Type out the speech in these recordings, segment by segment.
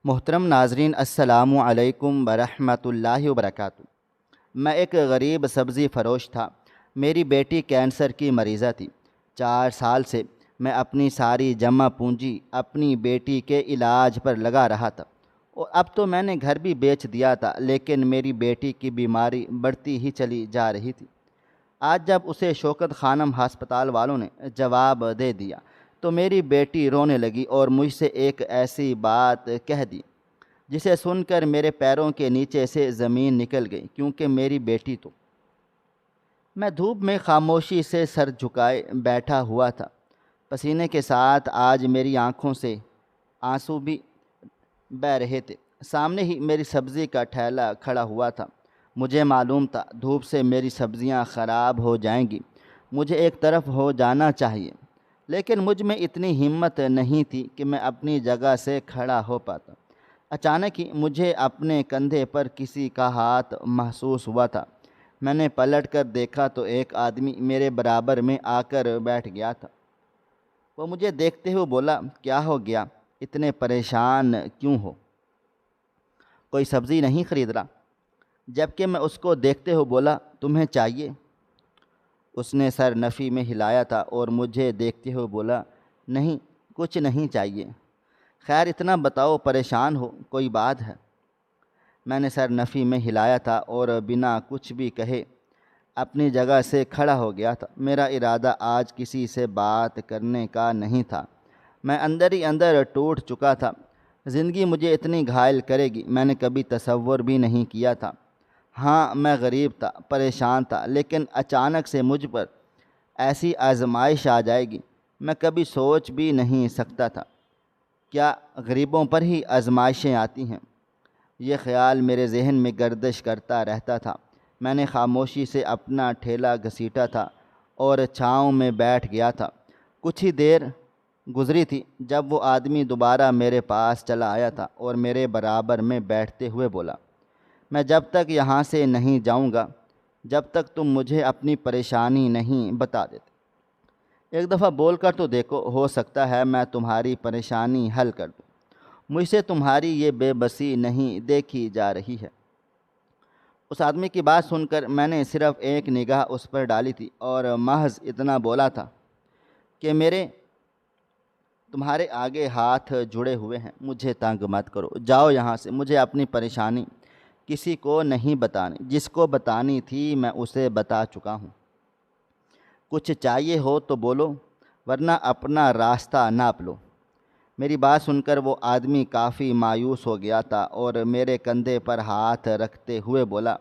محترم ناظرین، السلام علیکم ورحمۃ اللہ وبرکاتہ۔ میں ایک غریب سبزی فروش تھا۔ میری بیٹی کینسر کی مریضہ تھی۔ 4 سال سے میں اپنی ساری جمع پونجی اپنی بیٹی کے علاج پر لگا رہا تھا، اور اب تو میں نے گھر بھی بیچ دیا تھا، لیکن میری بیٹی کی بیماری بڑھتی ہی چلی جا رہی تھی۔ آج جب اسے شوکت خانم ہسپتال والوں نے جواب دے دیا تو میری بیٹی رونے لگی اور مجھ سے ایک ایسی بات کہہ دی جسے سن کر میرے پیروں کے نیچے سے زمین نکل گئی، کیونکہ میری بیٹی تو… میں دھوپ میں خاموشی سے سر جھکائے بیٹھا ہوا تھا۔ پسینے کے ساتھ آج میری آنکھوں سے آنسو بھی بہہ رہے تھے۔ سامنے ہی میری سبزی کا ٹھیلا کھڑا ہوا تھا۔ مجھے معلوم تھا دھوپ سے میری سبزیاں خراب ہو جائیں گی، مجھے ایک طرف ہو جانا چاہیے، لیکن مجھ میں اتنی ہمت نہیں تھی کہ میں اپنی جگہ سے کھڑا ہو پاتا۔ اچانک ہی مجھے اپنے کندھے پر کسی کا ہاتھ محسوس ہوا تھا۔ میں نے پلٹ کر دیکھا تو ایک آدمی میرے برابر میں آ کر بیٹھ گیا تھا۔ وہ مجھے دیکھتے ہوئے بولا، کیا ہو گیا؟ اتنے پریشان کیوں ہو؟ کوئی سبزی نہیں خرید رہا؟ جبکہ میں اس کو دیکھتے ہوئے بولا، تمہیں چاہیے؟ اس نے سر نفی میں ہلایا تھا اور مجھے دیکھتے ہوئے بولا، نہیں، کچھ نہیں چاہیے۔ خیر اتنا بتاؤ، پریشان ہو، کوئی بات ہے؟ میں نے سر نفی میں ہلایا تھا اور بنا کچھ بھی کہے اپنی جگہ سے کھڑا ہو گیا تھا۔ میرا ارادہ آج کسی سے بات کرنے کا نہیں تھا۔ میں اندر ہی اندر ٹوٹ چکا تھا۔ زندگی مجھے اتنی گھائل کرے گی میں نے کبھی تصور بھی نہیں کیا تھا۔ ہاں، میں غریب تھا، پریشان تھا، لیکن اچانک سے مجھ پر ایسی آزمائش آ جائے گی میں کبھی سوچ بھی نہیں سکتا تھا۔ کیا غریبوں پر ہی آزمائشیں آتی ہیں؟ یہ خیال میرے ذہن میں گردش کرتا رہتا تھا۔ میں نے خاموشی سے اپنا ٹھیلا گھسیٹا تھا اور چھاؤں میں بیٹھ گیا تھا۔ کچھ ہی دیر گزری تھی جب وہ آدمی دوبارہ میرے پاس چلا آیا تھا اور میرے برابر میں بیٹھتے ہوئے بولا، میں جب تک یہاں سے نہیں جاؤں گا جب تک تم مجھے اپنی پریشانی نہیں بتا دیتے۔ ایک دفعہ بول کر تو دیکھو، ہو سکتا ہے میں تمہاری پریشانی حل کر دوں۔ مجھ سے تمہاری یہ بے بسی نہیں دیکھی جا رہی ہے۔ اس آدمی کی بات سن کر میں نے صرف ایک نگاہ اس پر ڈالی تھی اور محض اتنا بولا تھا کہ تمہارے آگے ہاتھ جڑے ہوئے ہیں، مجھے تنگ مت کرو، جاؤ یہاں سے۔ مجھے اپنی پریشانی کسی کو نہیں بتانی، جس کو بتانی تھی میں اسے بتا چکا ہوں۔ کچھ چاہیے ہو تو بولو، ورنہ اپنا راستہ ناپ لو۔ میری بات سن کر وہ آدمی کافی مایوس ہو گیا تھا اور میرے کندھے پر ہاتھ رکھتے ہوئے بولا،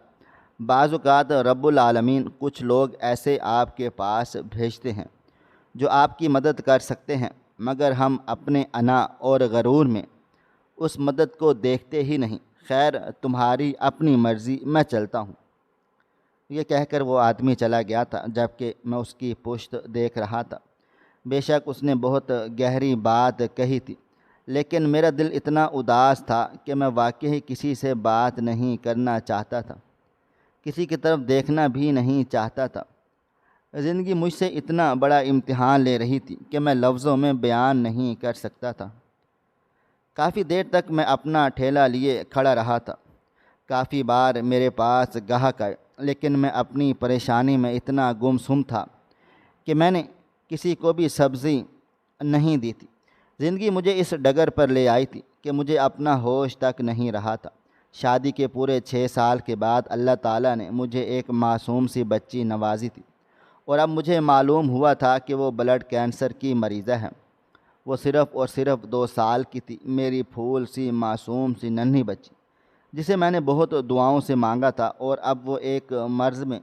بعض اوقات رب العالمین کچھ لوگ ایسے آپ کے پاس بھیجتے ہیں جو آپ کی مدد کر سکتے ہیں، مگر ہم اپنے انا اور غرور میں اس مدد کو دیکھتے ہی نہیں۔ خیر تمہاری اپنی مرضی، میں چلتا ہوں۔ یہ کہہ کر وہ آدمی چلا گیا تھا، جبکہ میں اس کی پشت دیکھ رہا تھا۔ بے شک اس نے بہت گہری بات کہی تھی، لیکن میرا دل اتنا اداس تھا کہ میں واقعی کسی سے بات نہیں کرنا چاہتا تھا، کسی کی طرف دیکھنا بھی نہیں چاہتا تھا۔ زندگی مجھ سے اتنا بڑا امتحان لے رہی تھی کہ میں لفظوں میں بیان نہیں کر سکتا تھا۔ کافی دیر تک میں اپنا ٹھیلا لیے کھڑا رہا تھا۔ کافی بار میرے پاس گاہک آئے، لیکن میں اپنی پریشانی میں اتنا گمسم تھا کہ میں نے کسی کو بھی سبزی نہیں دی تھی۔ زندگی مجھے اس ڈگر پر لے آئی تھی کہ مجھے اپنا ہوش تک نہیں رہا تھا۔ شادی کے پورے 6 سال کے بعد اللہ تعالیٰ نے مجھے ایک معصوم سی بچی نوازی تھی، اور اب مجھے معلوم ہوا تھا کہ وہ بلڈ کینسر کی مریضہ ہے۔ وہ صرف اور صرف 2 سال کی تھی، میری پھول سی معصوم سی ننھی بچی، جسے میں نے بہت دعاؤں سے مانگا تھا، اور اب وہ ایک مرض میں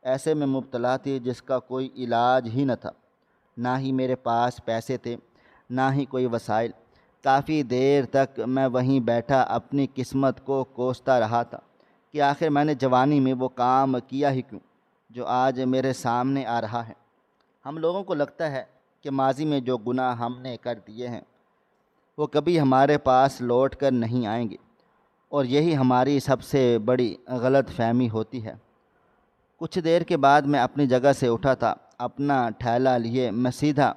ایسے میں مبتلا تھی جس کا کوئی علاج ہی نہ تھا۔ نہ ہی میرے پاس پیسے تھے، نہ ہی کوئی وسائل۔ کافی دیر تک میں وہیں بیٹھا اپنی قسمت کو کوستا رہا تھا کہ آخر میں نے جوانی میں وہ کام کیا ہی کیوں جو آج میرے سامنے آ رہا ہے۔ ہم لوگوں کو لگتا ہے کہ ماضی میں جو گناہ ہم نے کر دیے ہیں وہ کبھی ہمارے پاس لوٹ کر نہیں آئیں گے، اور یہی ہماری سب سے بڑی غلط فہمی ہوتی ہے۔ کچھ دیر کے بعد میں اپنی جگہ سے اٹھا تھا۔ اپنا ٹھیلا لیے میں سیدھا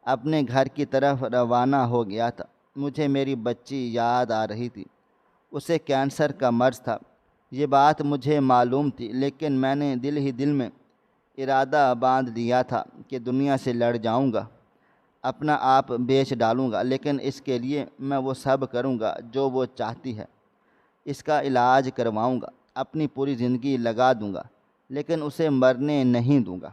اپنے گھر کی طرف روانہ ہو گیا تھا۔ مجھے میری بچی یاد آ رہی تھی۔ اسے کینسر کا مرض تھا، یہ بات مجھے معلوم تھی، لیکن میں نے دل ہی دل میں ارادہ باندھ دیا تھا کہ دنیا سے لڑ جاؤں گا، اپنا آپ بیچ ڈالوں گا، لیکن اس کے لیے میں وہ سب کروں گا جو وہ چاہتی ہے۔ اس کا علاج کرواؤں گا، اپنی پوری زندگی لگا دوں گا، لیکن اسے مرنے نہیں دوں گا۔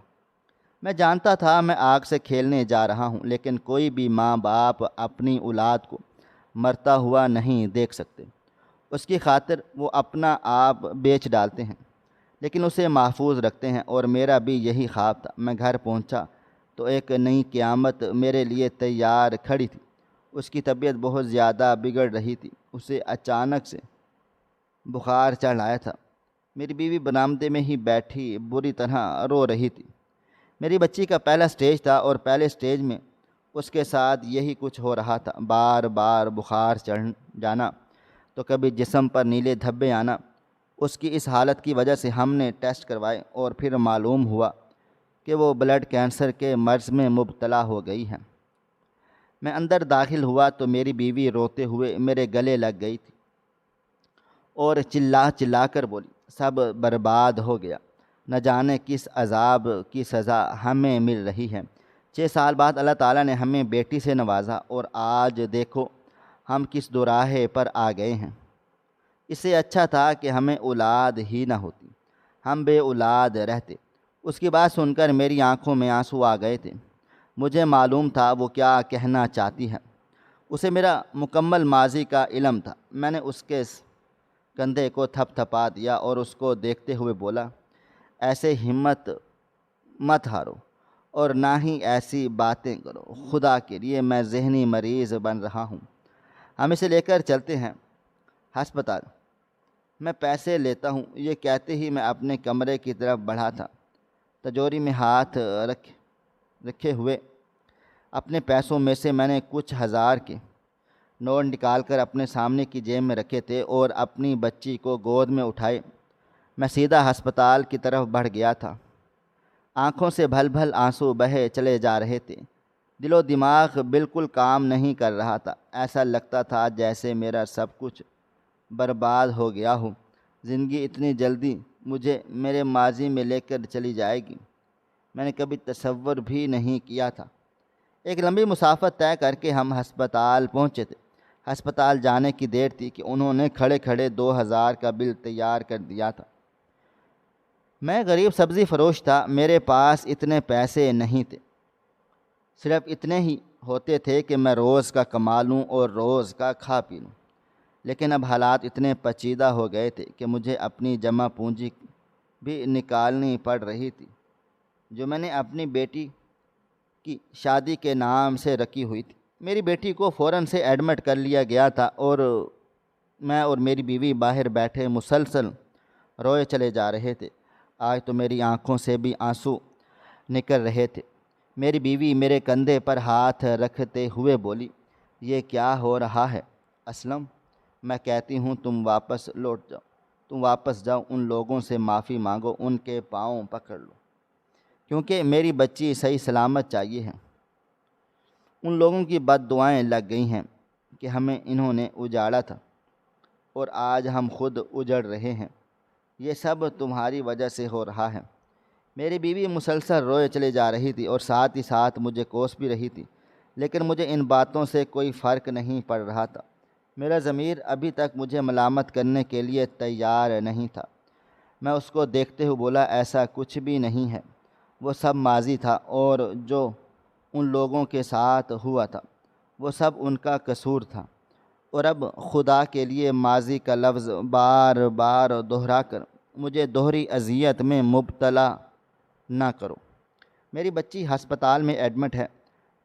میں جانتا تھا میں آگ سے کھیلنے جا رہا ہوں، لیکن کوئی بھی ماں باپ اپنی اولاد کو مرتا ہوا نہیں دیکھ سکتے۔ اس کی خاطر وہ اپنا آپ بیچ ڈالتے ہیں، لیکن اسے محفوظ رکھتے ہیں، اور میرا بھی یہی خواب تھا۔ میں گھر پہنچا تو ایک نئی قیامت میرے لیے تیار کھڑی تھی۔ اس کی طبیعت بہت زیادہ بگڑ رہی تھی، اسے اچانک سے بخار چڑھ آیا تھا۔ میری بیوی برآمدے میں ہی بیٹھی بری طرح رو رہی تھی۔ میری بچی کا پہلا سٹیج تھا، اور پہلے سٹیج میں اس کے ساتھ یہی کچھ ہو رہا تھا، بار بار بخار چڑھ جانا، تو کبھی جسم پر نیلے دھبے آنا۔ اس کی اس حالت کی وجہ سے ہم نے ٹیسٹ کروائے، اور پھر معلوم ہوا کہ وہ بلڈ کینسر کے مرض میں مبتلا ہو گئی ہے۔ میں اندر داخل ہوا تو میری بیوی روتے ہوئے میرے گلے لگ گئی تھی اور چلا چلا کر بولی، سب برباد ہو گیا، نہ جانے کس عذاب کی سزا ہمیں مل رہی ہے۔ 6 سال بعد اللہ تعالیٰ نے ہمیں بیٹی سے نوازا، اور آج دیکھو ہم کس دوراہے پر آ گئے ہیں۔ اس سے اچھا تھا کہ ہمیں اولاد ہی نہ ہوتی، ہم بے اولاد رہتے۔ اس کی بات سن کر میری آنکھوں میں آنسو آ گئے تھے۔ مجھے معلوم تھا وہ کیا کہنا چاہتی ہے۔ اسے میرا مکمل ماضی کا علم تھا۔ میں نے اس کے کندھے کو تھپ تھپا دیا اور اس کو دیکھتے ہوئے بولا، ایسے ہمت مت ہارو، اور نہ ہی ایسی باتیں کرو، خدا کے لیے میں ذہنی مریض بن رہا ہوں، ہم اسے لے کر چلتے ہیں ہسپتال، میں پیسے لیتا ہوں۔ یہ کہتے ہی میں اپنے کمرے کی طرف بڑھا تھا، تجوری میں ہاتھ رکھے ہوئے اپنے پیسوں میں سے میں نے کچھ ہزار کے نوٹ نکال کر اپنے سامنے کی جیب میں رکھے تھے اور اپنی بچی کو گود میں اٹھائے میں سیدھا ہسپتال کی طرف بڑھ گیا تھا۔ آنکھوں سے بھل بھل آنسو بہے چلے جا رہے تھے، دل و دماغ بالکل کام نہیں کر رہا تھا۔ ایسا لگتا تھا جیسے میرا سب کچھ برباد ہو گیا ہو، زندگی اتنی جلدی مجھے میرے ماضی میں لے کر چلی جائے گی، میں نے کبھی تصور بھی نہیں کیا تھا۔ ایک لمبی مسافت طے کر کے ہم ہسپتال پہنچے تھے۔ ہسپتال جانے کی دیر تھی کہ انہوں نے کھڑے کھڑے 2000 کا بل تیار کر دیا تھا۔ میں غریب سبزی فروش تھا، میرے پاس اتنے پیسے نہیں تھے، صرف اتنے ہی ہوتے تھے کہ میں روز کا کما لوں اور روز کا کھا پی لوں۔ لیکن اب حالات اتنے پیچیدہ ہو گئے تھے کہ مجھے اپنی جمع پونجی بھی نکالنی پڑ رہی تھی، جو میں نے اپنی بیٹی کی شادی کے نام سے رکھی ہوئی تھی۔ میری بیٹی کو فوراً سے ایڈمٹ کر لیا گیا تھا، اور میں اور میری بیوی باہر بیٹھے مسلسل روئے چلے جا رہے تھے۔ آج تو میری آنکھوں سے بھی آنسو نکل رہے تھے۔ میری بیوی میرے کندھے پر ہاتھ رکھتے ہوئے بولی، یہ کیا ہو رہا ہے اسلم؟ میں کہتی ہوں تم واپس لوٹ جاؤ، تم واپس جاؤ، ان لوگوں سے معافی مانگو، ان کے پاؤں پکڑ لو، کیونکہ میری بچی صحیح سلامت چاہیے ہے۔ ان لوگوں کی بد دعائیں لگ گئی ہیں کہ ہمیں انہوں نے اجاڑا تھا، اور آج ہم خود اجڑ رہے ہیں، یہ سب تمہاری وجہ سے ہو رہا ہے۔ میری بیوی مسلسل روئے چلے جا رہی تھی اور ساتھ ہی ساتھ مجھے کوس بھی رہی تھی، لیکن مجھے ان باتوں سے کوئی فرق نہیں پڑ رہا تھا۔ میرا ضمیر ابھی تک مجھے ملامت کرنے کے لیے تیار نہیں تھا۔ میں اس کو دیکھتے ہوئے بولا، ایسا کچھ بھی نہیں ہے، وہ سب ماضی تھا، اور جو ان لوگوں کے ساتھ ہوا تھا وہ سب ان کا قصور تھا، اور اب خدا کے لیے ماضی کا لفظ بار بار دہرا کر مجھے دوہری اذیت میں مبتلا نہ کرو۔ میری بچی ہسپتال میں ایڈمٹ ہے،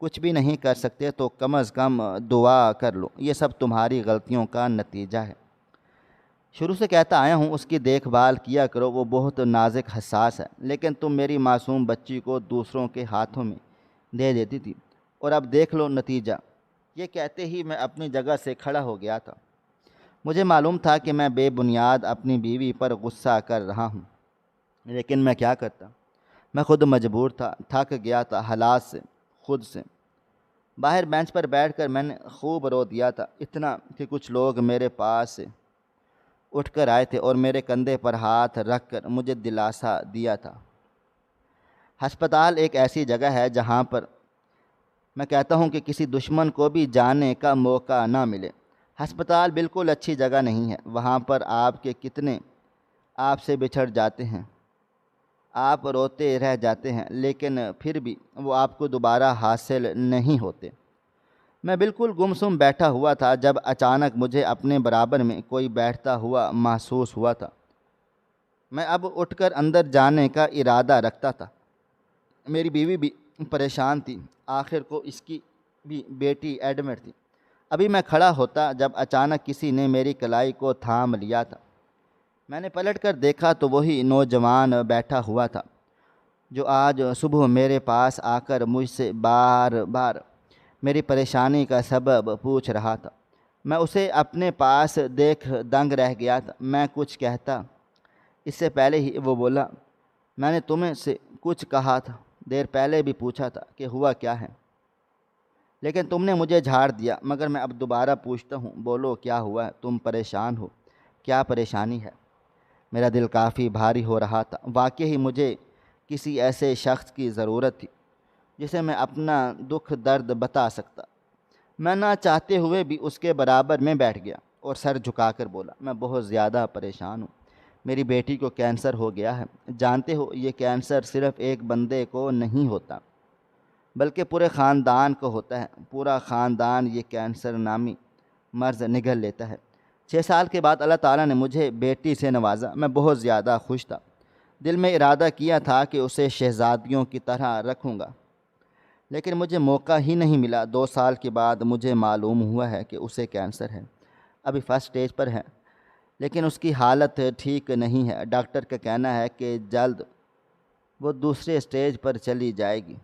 کچھ بھی نہیں کر سکتے تو کم از کم دعا کر لو، یہ سب تمہاری غلطیوں کا نتیجہ ہے۔ شروع سے کہتا آیا ہوں اس کی دیکھ بھال کیا کرو، وہ بہت نازک حساس ہے، لیکن تم میری معصوم بچی کو دوسروں کے ہاتھوں میں دے دیتی تھی، اور اب دیکھ لو نتیجہ۔ یہ کہتے ہی میں اپنی جگہ سے کھڑا ہو گیا تھا۔ مجھے معلوم تھا کہ میں بے بنیاد اپنی بیوی پر غصہ کر رہا ہوں، لیکن میں کیا کرتا؟ میں خود مجبور تھا، تھک گیا تھا حالات سے، خود سے۔ باہر بینچ پر بیٹھ کر میں نے خوب رو دیا تھا، اتنا کہ کچھ لوگ میرے پاس اٹھ کر آئے تھے اور میرے کندھے پر ہاتھ رکھ کر مجھے دلاسا دیا تھا۔ ہسپتال ایک ایسی جگہ ہے جہاں پر میں کہتا ہوں کہ کسی دشمن کو بھی جانے کا موقع نہ ملے۔ ہسپتال بالکل اچھی جگہ نہیں ہے، وہاں پر آپ کے کتنے آپ سے بچھڑ جاتے ہیں، آپ روتے رہ جاتے ہیں، لیکن پھر بھی وہ آپ کو دوبارہ حاصل نہیں ہوتے۔ میں بالکل گمسم بیٹھا ہوا تھا جب اچانک مجھے اپنے برابر میں کوئی بیٹھتا ہوا محسوس ہوا تھا۔ میں اب اٹھ کر اندر جانے کا ارادہ رکھتا تھا۔ میری بیوی بھی پریشان تھی، آخر کو اس کی بھی بیٹی ایڈمٹ تھی۔ ابھی میں کھڑا ہوتا جب اچانک کسی نے میری کلائی کو تھام لیا تھا۔ میں نے پلٹ کر دیکھا تو وہی نوجوان بیٹھا ہوا تھا جو آج صبح میرے پاس آ کر مجھ سے بار بار میری پریشانی کا سبب پوچھ رہا تھا۔ میں اسے اپنے پاس دیکھ دنگ رہ گیا تھا۔ میں کچھ کہتا اس سے پہلے ہی وہ بولا، میں نے تمہیں سے کچھ کہا تھا، دیر پہلے بھی پوچھا تھا کہ ہوا کیا ہے، لیکن تم نے مجھے جھاڑ دیا، مگر میں اب دوبارہ پوچھتا ہوں، بولو کیا ہوا ہے؟ تم پریشان ہو؟ کیا پریشانی ہے؟ میرا دل کافی بھاری ہو رہا تھا۔ واقعی مجھے کسی ایسے شخص کی ضرورت تھی جسے میں اپنا دکھ درد بتا سکتا۔ میں نہ چاہتے ہوئے بھی اس کے برابر میں بیٹھ گیا اور سر جھکا کر بولا، میں بہت زیادہ پریشان ہوں، میری بیٹی کو کینسر ہو گیا ہے۔ جانتے ہو یہ کینسر صرف ایک بندے کو نہیں ہوتا بلکہ پورے خاندان کو ہوتا ہے۔ پورا خاندان یہ کینسر نامی مرض نگل لیتا ہے۔ 6 سال کے بعد اللہ تعالیٰ نے مجھے بیٹی سے نوازا۔ میں بہت زیادہ خوش تھا۔ دل میں ارادہ کیا تھا کہ اسے شہزادیوں کی طرح رکھوں گا، لیکن مجھے موقع ہی نہیں ملا۔ 2 سال کے بعد مجھے معلوم ہوا ہے کہ اسے کینسر ہے۔ ابھی فرسٹ اسٹیج پر ہے، لیکن اس کی حالت ٹھیک نہیں ہے۔ ڈاکٹر کا کہنا ہے کہ جلد وہ دوسرے اسٹیج پر چلی جائے گی۔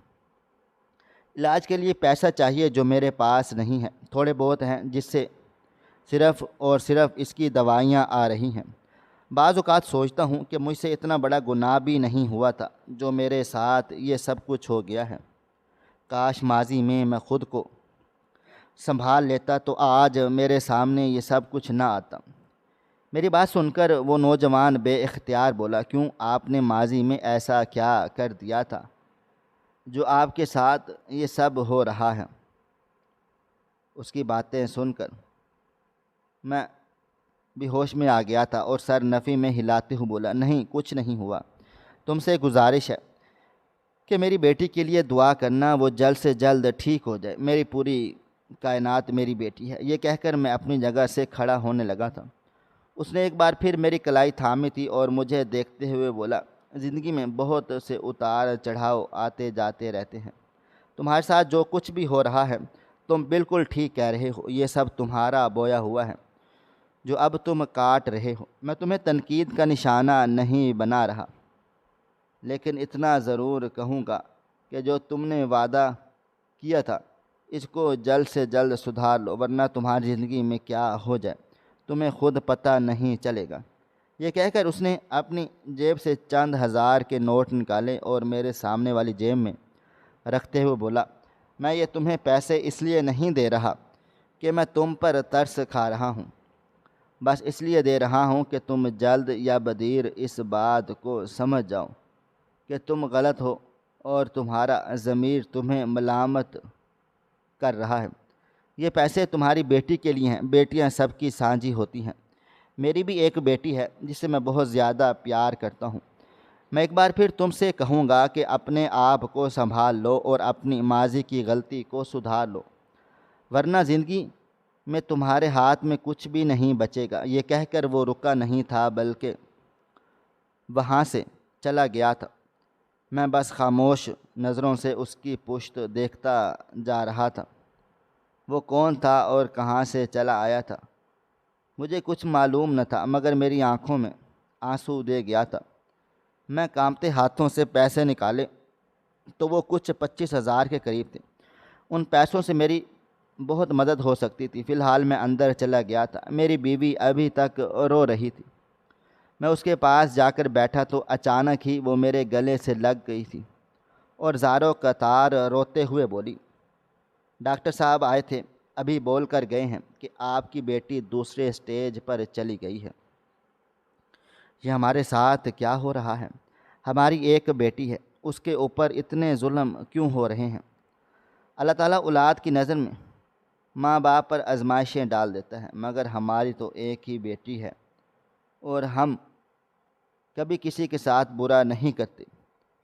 علاج کے لیے پیسہ چاہیے جو میرے پاس نہیں ہے۔ تھوڑے بہت ہیں جس سے صرف اور صرف اس کی دوائیاں آ رہی ہیں۔ بعض اوقات سوچتا ہوں کہ مجھ سے اتنا بڑا گناہ بھی نہیں ہوا تھا جو میرے ساتھ یہ سب کچھ ہو گیا ہے۔ کاش ماضی میں میں خود کو سنبھال لیتا تو آج میرے سامنے یہ سب کچھ نہ آتا۔ میری بات سن کر وہ نوجوان بے اختیار بولا، کیوں؟ آپ نے ماضی میں ایسا کیا کر دیا تھا جو آپ کے ساتھ یہ سب ہو رہا ہے؟ اس کی باتیں سن کر میں بھی ہوش میں آ گیا تھا اور سر نفی میں ہلاتے ہوئے بولا، نہیں، کچھ نہیں ہوا۔ تم سے گزارش ہے کہ میری بیٹی کے لیے دعا کرنا، وہ جلد سے جلد ٹھیک ہو جائے۔ میری پوری کائنات میری بیٹی ہے۔ یہ کہہ کر میں اپنی جگہ سے کھڑا ہونے لگا تھا۔ اس نے ایک بار پھر میری کلائی تھامی تھی اور مجھے دیکھتے ہوئے بولا، زندگی میں بہت سے اتار چڑھاؤ آتے جاتے رہتے ہیں۔ تمہارے ساتھ جو کچھ بھی ہو رہا ہے تم بالکل ٹھیک کہہ رہے ہو، یہ سب تمہارا بویا ہوا ہے جو اب تم کاٹ رہے ہو۔ میں تمہیں تنقید کا نشانہ نہیں بنا رہا، لیکن اتنا ضرور کہوں گا کہ جو تم نے وعدہ کیا تھا اس کو جلد سے جلد سدھار لو، ورنہ تمہاری زندگی میں کیا ہو جائے تمہیں خود پتہ نہیں چلے گا۔ یہ کہہ کر اس نے اپنی جیب سے چند ہزار کے نوٹ نکالے اور میرے سامنے والی جیب میں رکھتے ہوئے بولا، میں یہ تمہیں پیسے اس لیے نہیں دے رہا کہ میں تم پر ترس کھا رہا ہوں، بس اس لیے دے رہا ہوں کہ تم جلد یا بدیر اس بات کو سمجھ جاؤ کہ تم غلط ہو اور تمہارا ضمیر تمہیں ملامت کر رہا ہے۔ یہ پیسے تمہاری بیٹی کے لیے ہیں۔ بیٹیاں سب کی سانجھی ہوتی ہیں۔ میری بھی ایک بیٹی ہے جسے میں بہت زیادہ پیار کرتا ہوں۔ میں ایک بار پھر تم سے کہوں گا کہ اپنے آپ کو سنبھال لو اور اپنی ماضی کی غلطی کو سدھار لو، ورنہ زندگی میں تمہارے ہاتھ میں کچھ بھی نہیں بچے گا۔ یہ کہہ کر وہ رکا نہیں تھا بلکہ وہاں سے چلا گیا تھا۔ میں بس خاموش نظروں سے اس کی پشت دیکھتا جا رہا تھا۔ وہ کون تھا اور کہاں سے چلا آیا تھا مجھے کچھ معلوم نہ تھا، مگر میری آنکھوں میں آنسو دے گیا تھا۔ میں کانپتے ہاتھوں سے پیسے نکالے تو وہ کچھ 25,000 کے قریب تھے۔ ان پیسوں سے میری بہت مدد ہو سکتی تھی۔ فی الحال میں اندر چلا گیا تھا۔ میری بیوی ابھی تک رو رہی تھی۔ میں اس کے پاس جا کر بیٹھا تو اچانک ہی وہ میرے گلے سے لگ گئی تھی اور زاروں قطار روتے ہوئے بولی، ڈاکٹر صاحب آئے تھے، ابھی بول کر گئے ہیں کہ آپ کی بیٹی دوسرے سٹیج پر چلی گئی ہے۔ یہ ہمارے ساتھ کیا ہو رہا ہے؟ ہماری ایک بیٹی ہے، اس کے اوپر اتنے ظلم کیوں ہو رہے ہیں؟ اللہ تعالیٰ اولاد کی نظر میں ماں باپ پر آزمائشیں ڈال دیتا ہے، مگر ہماری تو ایک ہی بیٹی ہے اور ہم کبھی کسی کے ساتھ برا نہیں کرتے۔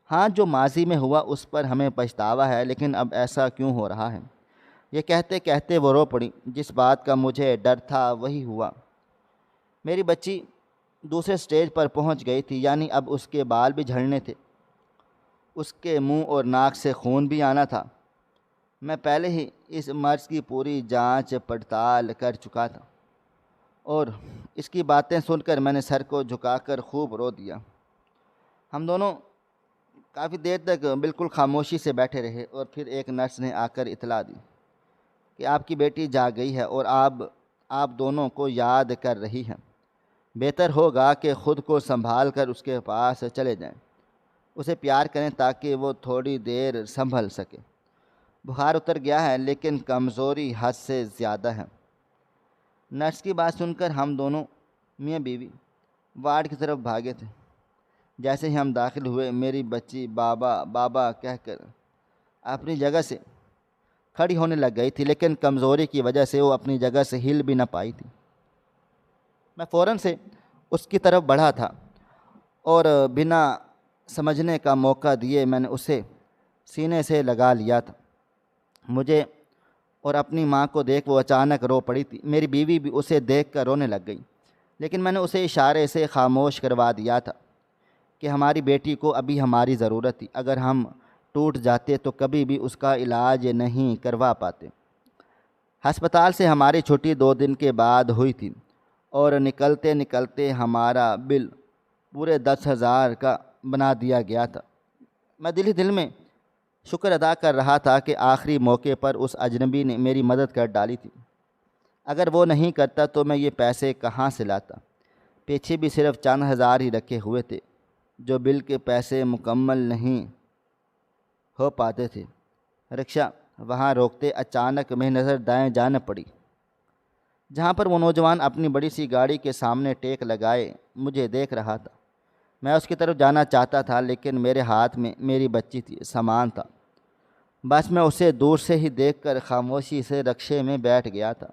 ہاں، جو ماضی میں ہوا اس پر ہمیں پچھتاوا ہے، لیکن اب ایسا کیوں ہو رہا ہے؟ یہ کہتے کہتے وہ رو پڑی۔ جس بات کا مجھے ڈر تھا وہی ہوا۔ میری بچی دوسرے سٹیج پر پہنچ گئی تھی، یعنی اب اس کے بال بھی جھڑنے تھے، اس کے منہ اور ناک سے خون بھی آنا تھا۔ میں پہلے ہی اس مرض کی پوری جانچ پڑتال کر چکا تھا اور اس کی باتیں سن کر میں نے سر کو جھکا کر خوب رو دیا۔ ہم دونوں کافی دیر تک بالکل خاموشی سے بیٹھے رہے اور پھر ایک نرس نے آ کر اطلاع دی کہ آپ کی بیٹی جاگ گئی ہے اور آپ دونوں کو یاد کر رہی ہے۔ بہتر ہوگا کہ خود کو سنبھال کر اس کے پاس چلے جائیں، اسے پیار کریں تاکہ وہ تھوڑی دیر سنبھل سکے۔ بخار اتر گیا ہے لیکن کمزوری حد سے زیادہ ہے۔ نرس کی بات سن کر ہم دونوں میاں بیوی وارڈ کی طرف بھاگے تھے۔ جیسے ہی ہم داخل ہوئے، میری بچی بابا بابا کہہ کر اپنی جگہ سے کھڑی ہونے لگ گئی تھی، لیکن کمزوری کی وجہ سے وہ اپنی جگہ سے ہل بھی نہ پائی تھی۔ میں فوراً سے اس کی طرف بڑھا تھا اور بنا سمجھنے کا موقع دیے میں نے اسے سینے سے لگا لیا تھا۔ مجھے اور اپنی ماں کو دیکھ وہ اچانک رو پڑی تھی۔ میری بیوی بھی اسے دیکھ کر رونے لگ گئی، لیکن میں نے اسے اشارے سے خاموش کروا دیا تھا کہ ہماری بیٹی کو ابھی ہماری ضرورت تھی۔ اگر ہم ٹوٹ جاتے تو کبھی بھی اس کا علاج نہیں کروا پاتے۔ ہسپتال سے ہماری چھٹی 2 دن کے بعد ہوئی تھی اور نکلتے نکلتے ہمارا بل پورے 10,000 کا بنا دیا گیا تھا۔ میں دل ہی دل میں شکر ادا کر رہا تھا کہ آخری موقع پر اس اجنبی نے میری مدد کر ڈالی تھی۔ اگر وہ نہیں کرتا تو میں یہ پیسے کہاں سے لاتا؟ پیچھے بھی صرف چند ہزار ہی رکھے ہوئے تھے، جو بل کے پیسے مکمل نہیں ہو پاتے تھے۔ رکشہ وہاں روکتے اچانک میری نظر دائیں جانب پڑی، جہاں پر وہ نوجوان اپنی بڑی سی گاڑی کے سامنے ٹیک لگائے مجھے دیکھ رہا تھا۔ میں اس کی طرف جانا چاہتا تھا، لیکن میرے ہاتھ میں میری بچی تھی، سامان تھا۔ بس میں اسے دور سے ہی دیکھ کر خاموشی سے رکشے میں بیٹھ گیا تھا۔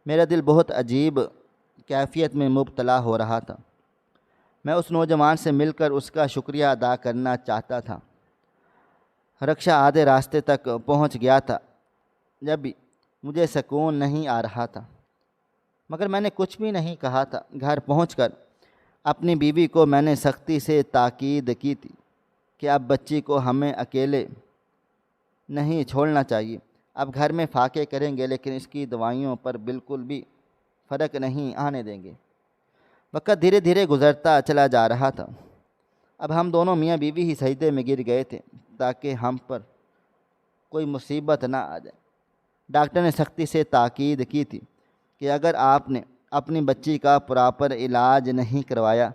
میرا دل بہت عجیب کیفیت میں مبتلا ہو رہا تھا۔ میں اس نوجوان سے مل کر اس کا شکریہ ادا کرنا چاہتا تھا۔ رکشہ آدھے راستے تک پہنچ گیا تھا جب بھی مجھے سکون نہیں آ رہا تھا، مگر میں نے کچھ بھی نہیں کہا تھا۔ گھر پہنچ کر اپنی بیوی کو میں نے سختی سے تاکید کی تھی کہ اب بچی کو ہمیں اکیلے نہیں چھوڑنا چاہیے۔ اب گھر میں فاقے کریں گے لیکن اس کی دوائیوں پر بالکل بھی فرق نہیں آنے دیں گے۔ وقت دھیرے دھیرے گزرتا چلا جا رہا تھا۔ اب ہم دونوں میاں بیوی ہی سجدے میں گر گئے تھے تاکہ ہم پر کوئی مصیبت نہ آ جائے۔ ڈاکٹر نے سختی سے تاکید کی تھی کہ اگر آپ نے اپنی بچی کا پراپر علاج نہیں کروایا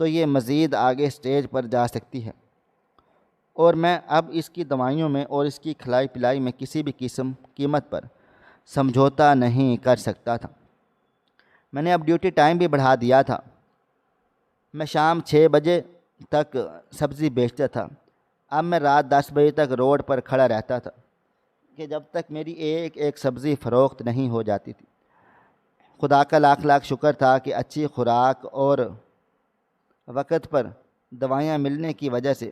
تو یہ مزید آگے سٹیج پر جا سکتی ہے، اور میں اب اس کی دوائیوں میں اور اس کی کھلائی پلائی میں کسی بھی قیمت پر سمجھوتا نہیں کر سکتا تھا۔ میں نے اب ڈیوٹی ٹائم بھی بڑھا دیا تھا۔ میں شام 6 بجے تک سبزی بیچتا تھا، اب میں رات 10 بجے تک روڈ پر کھڑا رہتا تھا کہ جب تک میری ایک ایک سبزی فروخت نہیں ہو جاتی تھی۔ خدا کا لاکھ لاکھ شکر تھا کہ اچھی خوراک اور وقت پر دوائیاں ملنے کی وجہ سے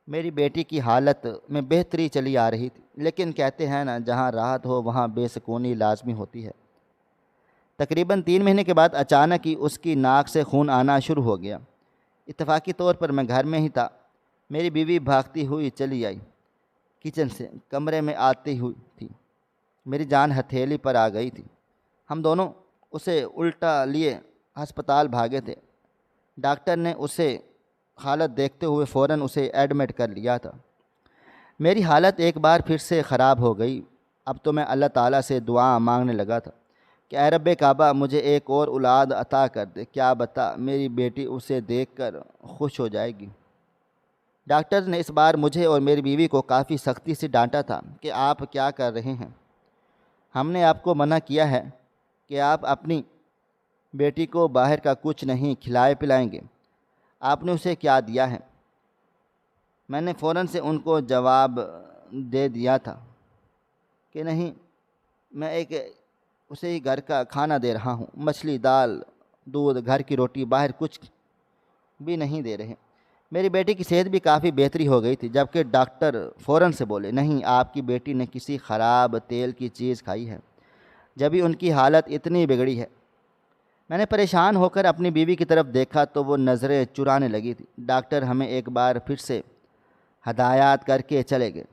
میری بیٹی کی حالت میں بہتری چلی آ رہی تھی، لیکن کہتے ہیں نا، جہاں راحت ہو وہاں بے سکونی لازمی ہوتی ہے۔ تقریباً 3 مہینے کے بعد اچانک ہی اس کی ناک سے خون آنا شروع ہو گیا۔ اتفاقی طور پر میں گھر میں ہی تھا۔ میری بیوی بھاگتی ہوئی چلی آئی، کچن سے کمرے میں آتی ہوئی تھی، میری جان ہتھیلی پر آ گئی تھی۔ ہم دونوں اسے الٹا لیے ہسپتال بھاگے تھے۔ ڈاکٹر نے اسے حالت دیکھتے ہوئے فوراً اسے ایڈمٹ کر لیا تھا۔ میری حالت ایک بار پھر سے خراب ہو گئی۔ اب تو میں اللہ تعالیٰ سے دعا مانگنے لگا تھا کہ اے رب کعبہ، مجھے ایک اور اولاد عطا کر دے۔ کیا بتا، میری بیٹی اسے دیکھ کر خوش ہو جائے گی۔ ڈاکٹر نے اس بار مجھے اور میری بیوی کو کافی سختی سے ڈانٹا تھا کہ آپ کیا کر رہے ہیں؟ ہم نے آپ کو منع کیا ہے کہ آپ اپنی بیٹی کو باہر کا کچھ نہیں کھلائے پلائیں گے۔ آپ نے اسے کیا دیا ہے؟ میں نے فوراً سے ان کو جواب دے دیا تھا کہ نہیں، میں اسے ہی گھر کا کھانا دے رہا ہوں، مچھلی، دال، دودھ، گھر کی روٹی، باہر کچھ بھی نہیں دے رہے۔ میری بیٹی کی صحت بھی کافی بہتری ہو گئی تھی، جبکہ ڈاکٹر فوراً سے بولے نہیں، آپ کی بیٹی نے کسی خراب تیل کی چیز کھائی ہے، جبھی ان کی حالت اتنی بگڑی ہے۔ میں نے پریشان ہو کر اپنی بیوی کی طرف دیکھا تو وہ نظریں چرانے لگی تھی۔ ڈاکٹر ہمیں ایک بار پھر سے ہدایات کر کے چلے گئے۔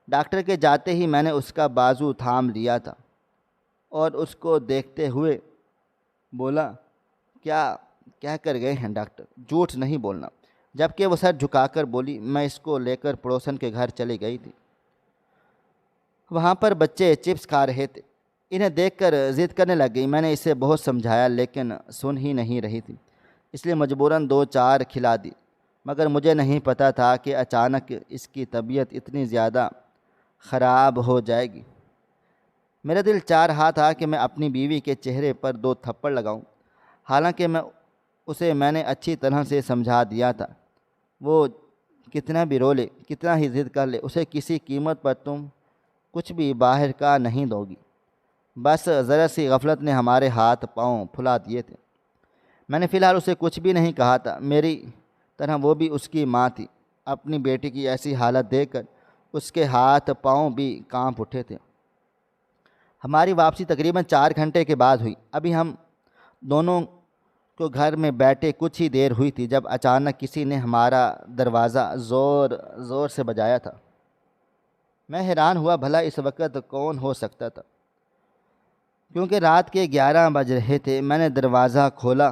ڈاکٹر کے جاتے ہی میں نے اس کا بازو تھام لیا تھا اور اس کو دیکھتے ہوئے بولا، کیا کہہ کر گئے ہیں ڈاکٹر؟ جھوٹ نہیں بولنا۔ جبکہ وہ سر جھکا کر بولی، میں اس کو لے کر پڑوسن کے گھر چلی گئی تھی، وہاں پر بچے چپس کھا رہے تھے، انہیں دیکھ کر ضد کرنے لگ گئی۔ میں نے اسے بہت سمجھایا لیکن سن ہی نہیں رہی تھی، اس لیے مجبوراً 2-4 کھلا دی، مگر مجھے نہیں پتہ تھا کہ اچانک اس کی طبیعت اتنی زیادہ خراب ہو جائے گی۔ میرا دل چاہ رہا تھا کہ میں اپنی بیوی کے چہرے پر 2 تھپڑ لگاؤں، حالانکہ میں نے اچھی طرح سے سمجھا دیا تھا، وہ کتنا بھی رو لے، کتنا ہی ضد کر لے، اسے کسی قیمت پر تم کچھ بھی باہر کا نہیں دو گی۔ بس ذرا سی غفلت نے ہمارے ہاتھ پاؤں پھلا دیے تھے۔ میں نے فی الحال اسے کچھ بھی نہیں کہا تھا، میری طرح وہ بھی اس کی ماں تھی۔ اپنی بیٹی کی ایسی حالت دیکھ کر اس کے ہاتھ پاؤں بھی کانپ اٹھے تھے۔ ہماری واپسی تقریباً 4 گھنٹے کے بعد ہوئی۔ ابھی ہم دونوں کو گھر میں بیٹھے کچھ ہی دیر ہوئی تھی جب اچانک کسی نے ہمارا دروازہ زور زور سے بجایا تھا۔ میں حیران ہوا، بھلا اس وقت کون ہو سکتا تھا، کیونکہ رات کے 11 بج رہے تھے۔ میں نے دروازہ کھولا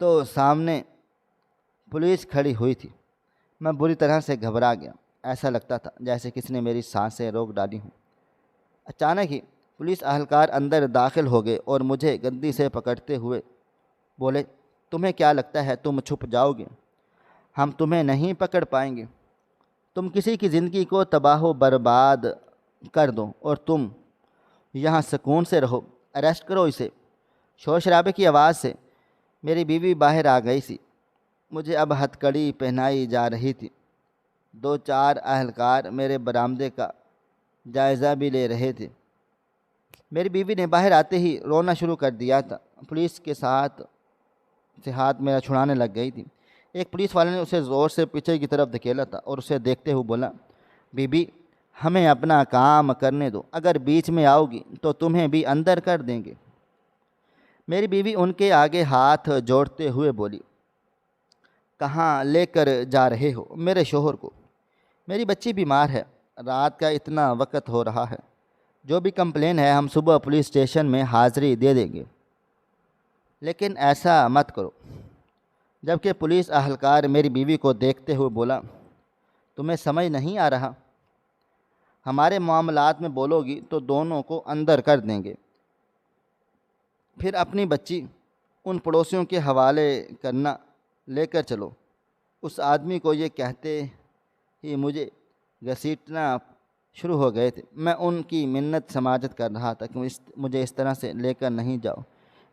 تو سامنے پولیس کھڑی ہوئی تھی۔ میں بری طرح سے گھبرا گیا، ایسا لگتا تھا جیسے کسی نے میری سانسیں روک ڈالی ہوں۔ اچانک ہی پولیس اہلکار اندر داخل ہو گئے اور مجھے گدی سے پکڑتے ہوئے بولے، تمہیں کیا لگتا ہے تم چھپ جاؤ گے؟ ہم تمہیں نہیں پکڑ پائیں گے۔ تم کسی کی زندگی کو تباہ و برباد کر دو اور تم یہاں سکون سے رہو، اریسٹ کرو اسے۔ شور شرابے کی آواز سے میری بیوی باہر آ گئی سی۔ مجھے اب ہتھ کڑی پہنائی جا رہی تھی۔ 2-4 اہلکار میرے برآمدے کا جائزہ بھی لے رہے تھے۔ میری بیوی نے باہر آتے ہی رونا شروع کر دیا تھا، پولیس کے ساتھ سے ہاتھ میرا چھڑانے لگ گئی تھی۔ ایک پولیس والے نے اسے زور سے پیچھے کی طرف دھکیلا تھا اور اسے دیکھتے ہوئے بولا، بی بی ہمیں اپنا کام کرنے دو، اگر بیچ میں آؤ گی تو تمہیں بھی اندر کر دیں گے۔ میری بیوی ان کے آگے ہاتھ جوڑتے ہوئے بولی، کہاں لے کر جا رہے ہو میرے شوہر کو؟ میری بچی بیمار ہے، رات کا اتنا وقت ہو رہا ہے، جو بھی کمپلین ہے ہم صبح پولیس اسٹیشن میں حاضری دے دیں گے، لیکن ایسا مت کرو۔ جبکہ پولیس اہلکار میری بیوی کو دیکھتے ہوئے بولا، تمہیں سمجھ نہیں آ رہا؟ ہمارے معاملات میں بولو گی تو دونوں کو اندر کر دیں گے، پھر اپنی بچی ان پڑوسیوں کے حوالے کرنا، لے کر چلو۔ اس آدمی کو یہ کہتے ہی مجھے گھسیٹنا شروع ہو گئے تھے۔ میں ان کی منت سماجت کر رہا تھا کہ مجھے اس طرح سے لے کر نہیں جاؤ،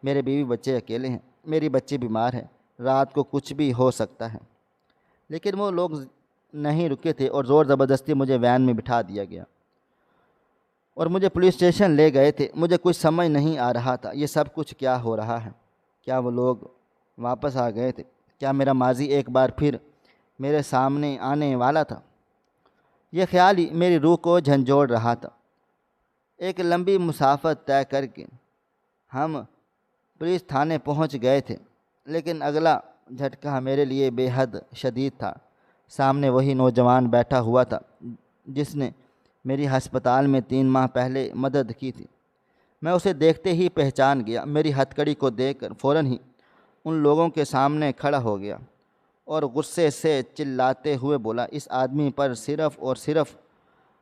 میرے بیوی بچے اکیلے ہیں، میری بچی بیمار ہے، رات کو کچھ بھی ہو سکتا ہے۔ لیکن وہ لوگ نہیں رکے تھے اور زور زبردستی مجھے وین میں بٹھا دیا گیا اور مجھے پولیس اسٹیشن لے گئے تھے۔ مجھے کچھ سمجھ نہیں آ رہا تھا، یہ سب کچھ کیا ہو رہا ہے؟ کیا وہ لوگ واپس آ گئے تھے؟ کیا میرا ماضی ایک بار پھر میرے سامنے آنے والا تھا؟ یہ خیال ہی میری روح کو جھنجھوڑ رہا تھا۔ ایک لمبی مسافت طے کر کے ہم پولیس تھانے پہنچ گئے تھے، لیکن اگلا جھٹکا میرے لیے بے حد شدید تھا۔ سامنے وہی نوجوان بیٹھا ہوا تھا جس نے میری ہسپتال میں 3 ماہ پہلے مدد کی تھی۔ میں اسے دیکھتے ہی پہچان گیا۔ میری ہتھ کڑی کو دیکھ کر فوراً ہی ان لوگوں کے سامنے کھڑا ہو گیا اور غصے سے چلاتے ہوئے بولا، اس آدمی پر صرف اور صرف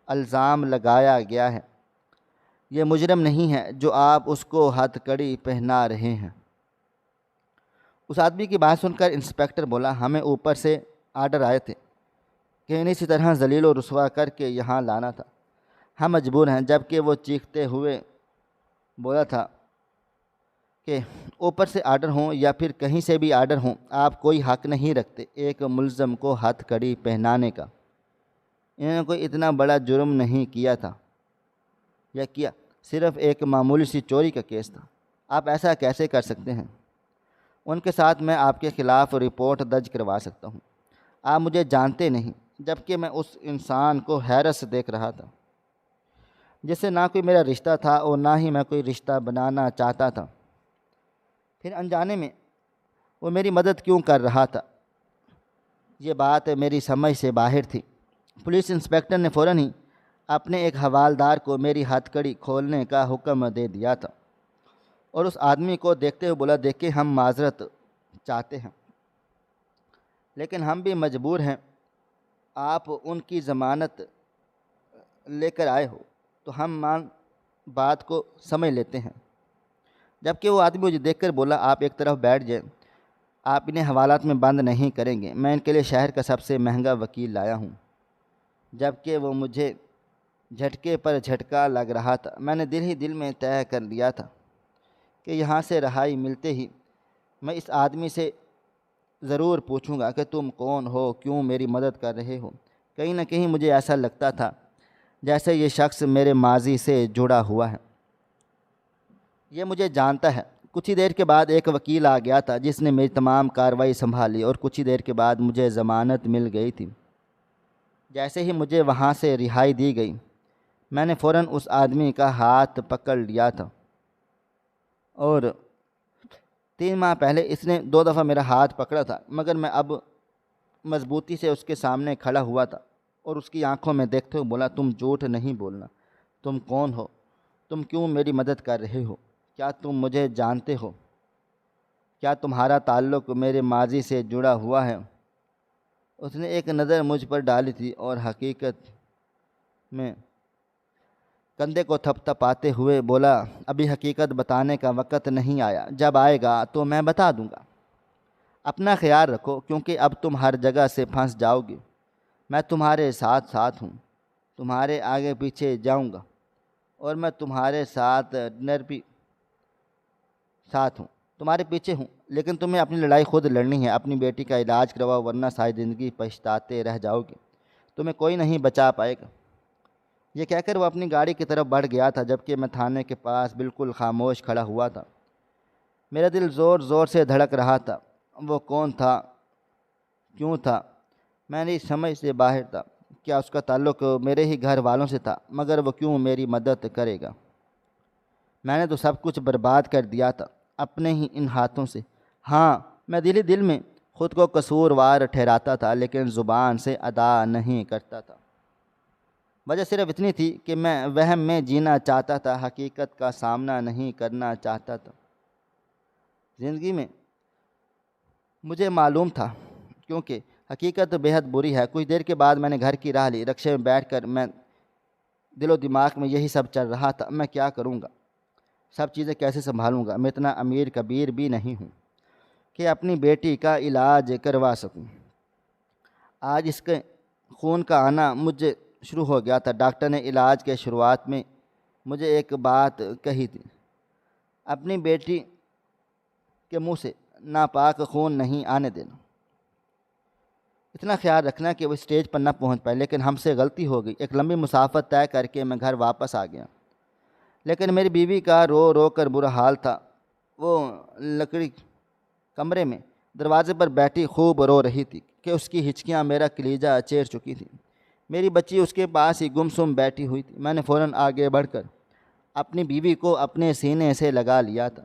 الزام لگایا گیا ہے، یہ مجرم نہیں ہے جو آپ اس کو ہتھ کڑی پہنا رہے ہیں۔ اس آدمی کی بات سن کر انسپکٹر بولا، ہمیں اوپر سے آرڈر آئے تھے کہ انہیں اسی طرح ذلیل و رسوا کر کے یہاں لانا تھا۔ ہم مجبور ہیں۔ جب کہ وہ چیختے ہوئے بولا تھا کہ اوپر سے آرڈر ہوں یا پھر کہیں سے بھی آرڈر ہوں، آپ کوئی حق نہیں رکھتے ایک ملزم کو ہتھ کڑی پہنانے کا۔ انہوں نے کوئی اتنا بڑا جرم نہیں کیا تھا یا کیا، صرف ایک معمولی سی چوری کا کیس تھا۔ آپ ایسا کیسے کر سکتے ہیں؟ ان کے ساتھ میں آپ کے خلاف رپورٹ درج کروا سکتا ہوں۔ آپ مجھے جانتے نہیں۔ جب کہ میں اس انسان کو حیرت سے دیکھ رہا تھا جس سے نہ کوئی میرا رشتہ تھا اور نہ ہی میں کوئی رشتہ بنانا چاہتا تھا۔ پھر انجانے میں وہ میری مدد کیوں کر رہا تھا؟ یہ بات میری سمجھ سے باہر تھی۔ پولیس انسپکٹر نے فوراً ہی اپنے ایک حوالدار کو میری ہتھ کڑی کھولنے کا حکم دے دیا تھا اور اس آدمی کو دیکھتے ہوئے بولا، دیکھیں ہم معذرت چاہتے ہیں لیکن ہم بھی مجبور ہیں۔ آپ ان کی ضمانت لے کر آئے ہو تو ہم بات کو سمجھ لیتے ہیں۔ جب کہ وہ آدمی مجھے دیکھ کر بولا، آپ ایک طرف بیٹھ جائیں، آپ انہیں حوالات میں بند نہیں کریں گے، میں ان کے لیے شہر کا سب سے مہنگا وکیل لایا ہوں۔ جب کہ وہ مجھے جھٹکے پر جھٹکا لگ رہا تھا، میں نے دل ہی دل میں طے کر لیا تھا کہ یہاں سے رہائی ملتے ہی میں اس آدمی سے ضرور پوچھوں گا کہ تم کون ہو، کیوں میری مدد کر رہے ہو۔ کہیں نہ کہیں مجھے ایسا لگتا تھا جیسے یہ شخص میرے ماضی سے جڑا ہوا ہے، یہ مجھے جانتا ہے۔ کچھ ہی دیر کے بعد ایک وکیل آ گیا تھا جس نے میری تمام کارروائی سنبھالی اور کچھ ہی دیر کے بعد مجھے ضمانت مل گئی تھی۔ جیسے ہی مجھے وہاں سے رہائی دی گئی، میں نے فوراً اس آدمی کا ہاتھ پکڑ لیا تھا اور 3 ماہ پہلے اس نے 2 دفعہ میرا ہاتھ پکڑا تھا، مگر میں اب مضبوطی سے اس کے سامنے کھڑا ہوا تھا اور اس کی آنکھوں میں دیکھتے ہوئے بولا، تم جھوٹ نہیں بولنا، تم کون ہو، تم کیوں میری مدد کر رہے ہو، کیا تم مجھے جانتے ہو، کیا تمہارا تعلق میرے ماضی سے جڑا ہوا ہے؟ اس نے ایک نظر مجھ پر ڈالی تھی اور حقیقت میں کندھے کو تھپ تھپاتے ہوئے بولا، ابھی حقیقت بتانے کا وقت نہیں آیا، جب آئے گا تو میں بتا دوں گا۔ اپنا خیال رکھو کیونکہ اب تم ہر جگہ سے پھنس جاؤ گے۔ میں تمہارے ساتھ ساتھ ہوں، تمہارے آگے پیچھے جاؤں گا اور میں تمہارے ساتھ ڈنر بھی ساتھ ہوں، تمہارے پیچھے ہوں، لیکن تمہیں اپنی لڑائی خود لڑنی ہے۔ اپنی بیٹی کا علاج کرواؤ ورنہ ساری زندگی پچھتاتے رہ جاؤ گے، تمہیں کوئی نہیں بچا پائے گا۔ یہ کہہ کر وہ اپنی گاڑی کی طرف بڑھ گیا تھا جبکہ میں تھانے کے پاس بالکل خاموش کھڑا ہوا تھا۔ میرا دل زور زور سے دھڑک رہا تھا۔ وہ کون تھا، کیوں تھا، میری سمجھ سے باہر تھا۔ کیا اس کا تعلق میرے ہی گھر والوں سے تھا؟ مگر وہ کیوں میری مدد کرے گا؟ میں نے تو سب کچھ برباد کر دیا تھا اپنے ہی ان ہاتھوں سے۔ ہاں، میں دل ہی دل میں خود کو قصوروار ٹھہراتا تھا لیکن زبان سے ادا نہیں کرتا تھا۔ وجہ صرف اتنی تھی کہ میں وہم میں جینا چاہتا تھا، حقیقت کا سامنا نہیں کرنا چاہتا تھا۔ زندگی میں مجھے معلوم تھا کیونکہ حقیقت بے حد بری ہے۔ کچھ دیر کے بعد میں نے گھر کی راہ لی۔ رکشے میں بیٹھ کر میں دل و دماغ میں یہی سب چل رہا تھا، میں کیا کروں گا، سب چیزیں کیسے سنبھالوں گا؟ میں اتنا امیر کبیر بھی نہیں ہوں کہ اپنی بیٹی کا علاج کروا سکوں۔ آج اس کے خون کا آنا مجھے شروع ہو گیا تھا۔ ڈاکٹر نے علاج کے شروعات میں مجھے ایک بات کہی تھی، اپنی بیٹی کے منہ سے ناپاک خون نہیں آنے دینا، اتنا خیال رکھنا کہ وہ اسٹیج پر نہ پہنچ پائے۔ لیکن ہم سے غلطی ہو گئی۔ ایک لمبی مسافت طے کر کے میں گھر واپس آ گیا، لیکن میری بیوی کا رو رو کر برا حال تھا۔ وہ لکڑی کمرے میں دروازے پر بیٹھی خوب رو رہی تھی کہ اس کی ہچکیاں میرا کلیجہ چیر چکی تھیں۔ میری بچی اس کے پاس ہی گمسم بیٹھی ہوئی تھی۔ میں نے فوراً آگے بڑھ کر اپنی بیوی کو اپنے سینے سے لگا لیا تھا۔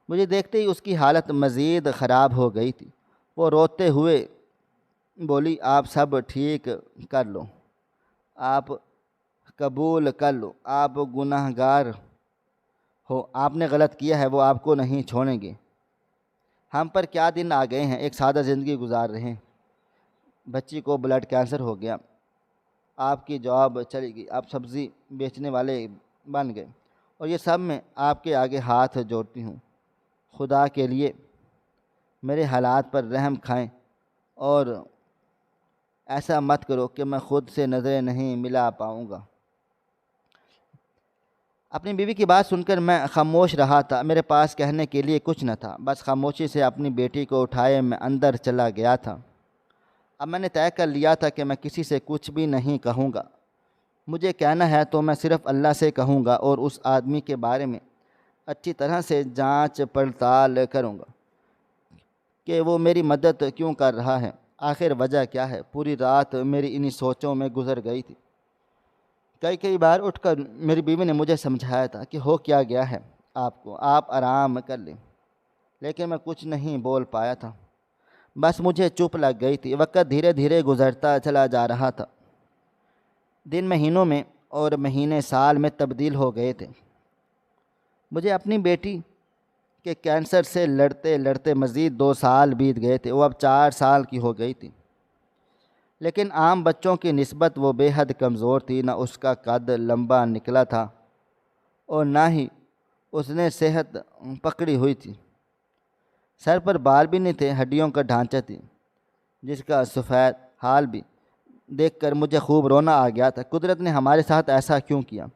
مجھے دیکھتے ہی اس کی حالت مزید خراب ہو گئی تھی۔ وہ روتے ہوئے بولی، آپ سب ٹھیک کر لو، آپ قبول کر لو، آپ گناہ گار ہو، آپ نے غلط کیا ہے، وہ آپ کو نہیں چھوڑیں گے۔ ہم پر کیا دن آ گئے ہیں، ایک سادہ زندگی گزار رہے ہیں۔ بچی کو بلڈ کینسر ہو گیا، آپ کی جاب چلی گئی، آپ سبزی بیچنے والے بن گئے، اور یہ سب میں آپ کے آگے ہاتھ جوڑتی ہوں۔ خدا کے لیے میرے حالات پر رحم کھائیں اور ایسا مت کرو کہ میں خود سے نظریں نہیں ملا پاؤں گا۔ اپنی بیوی کی بات سن کر میں خاموش رہا تھا۔ میرے پاس کہنے کے لیے کچھ نہ تھا، بس خاموشی سے اپنی بیٹی کو اٹھائے میں اندر چلا گیا تھا۔ اب میں نے طے کر لیا تھا کہ میں کسی سے کچھ بھی نہیں کہوں گا۔ مجھے کہنا ہے تو میں صرف اللہ سے کہوں گا اور اس آدمی کے بارے میں اچھی طرح سے جانچ پڑتال کروں گا کہ وہ میری مدد کیوں کر رہا ہے، آخر وجہ کیا ہے۔ پوری رات میری انہی سوچوں میں گزر گئی تھی۔ کئی بار اٹھ کر میری بیوی نے مجھے سمجھایا تھا کہ ہو کیا گیا ہے آپ آرام کر لیں، لیکن میں کچھ نہیں بول پایا تھا۔ بس مجھے چپ لگ گئی تھی۔ وقت دھیرے دھیرے گزرتا چلا جا رہا تھا۔ دن مہینوں میں اور مہینے سال میں تبدیل ہو گئے تھے۔ مجھے اپنی بیٹی کے کینسر سے لڑتے لڑتے مزید 2 سال بیت گئے تھے۔ وہ اب 4 سال کی ہو گئی تھی، لیکن عام بچوں کی نسبت وہ بے حد کمزور تھی۔ نہ اس کا قد لمبا نکلا تھا اور نہ ہی اس نے صحت پکڑی ہوئی تھی۔ سر پر بال بھی نہیں تھے، ہڈیوں کا ڈھانچہ تھی جس کا سفید حال بھی دیکھ کر مجھے خوب رونا آ گیا تھا۔ قدرت نے ہمارے ساتھ ایسا کیوں کیا؟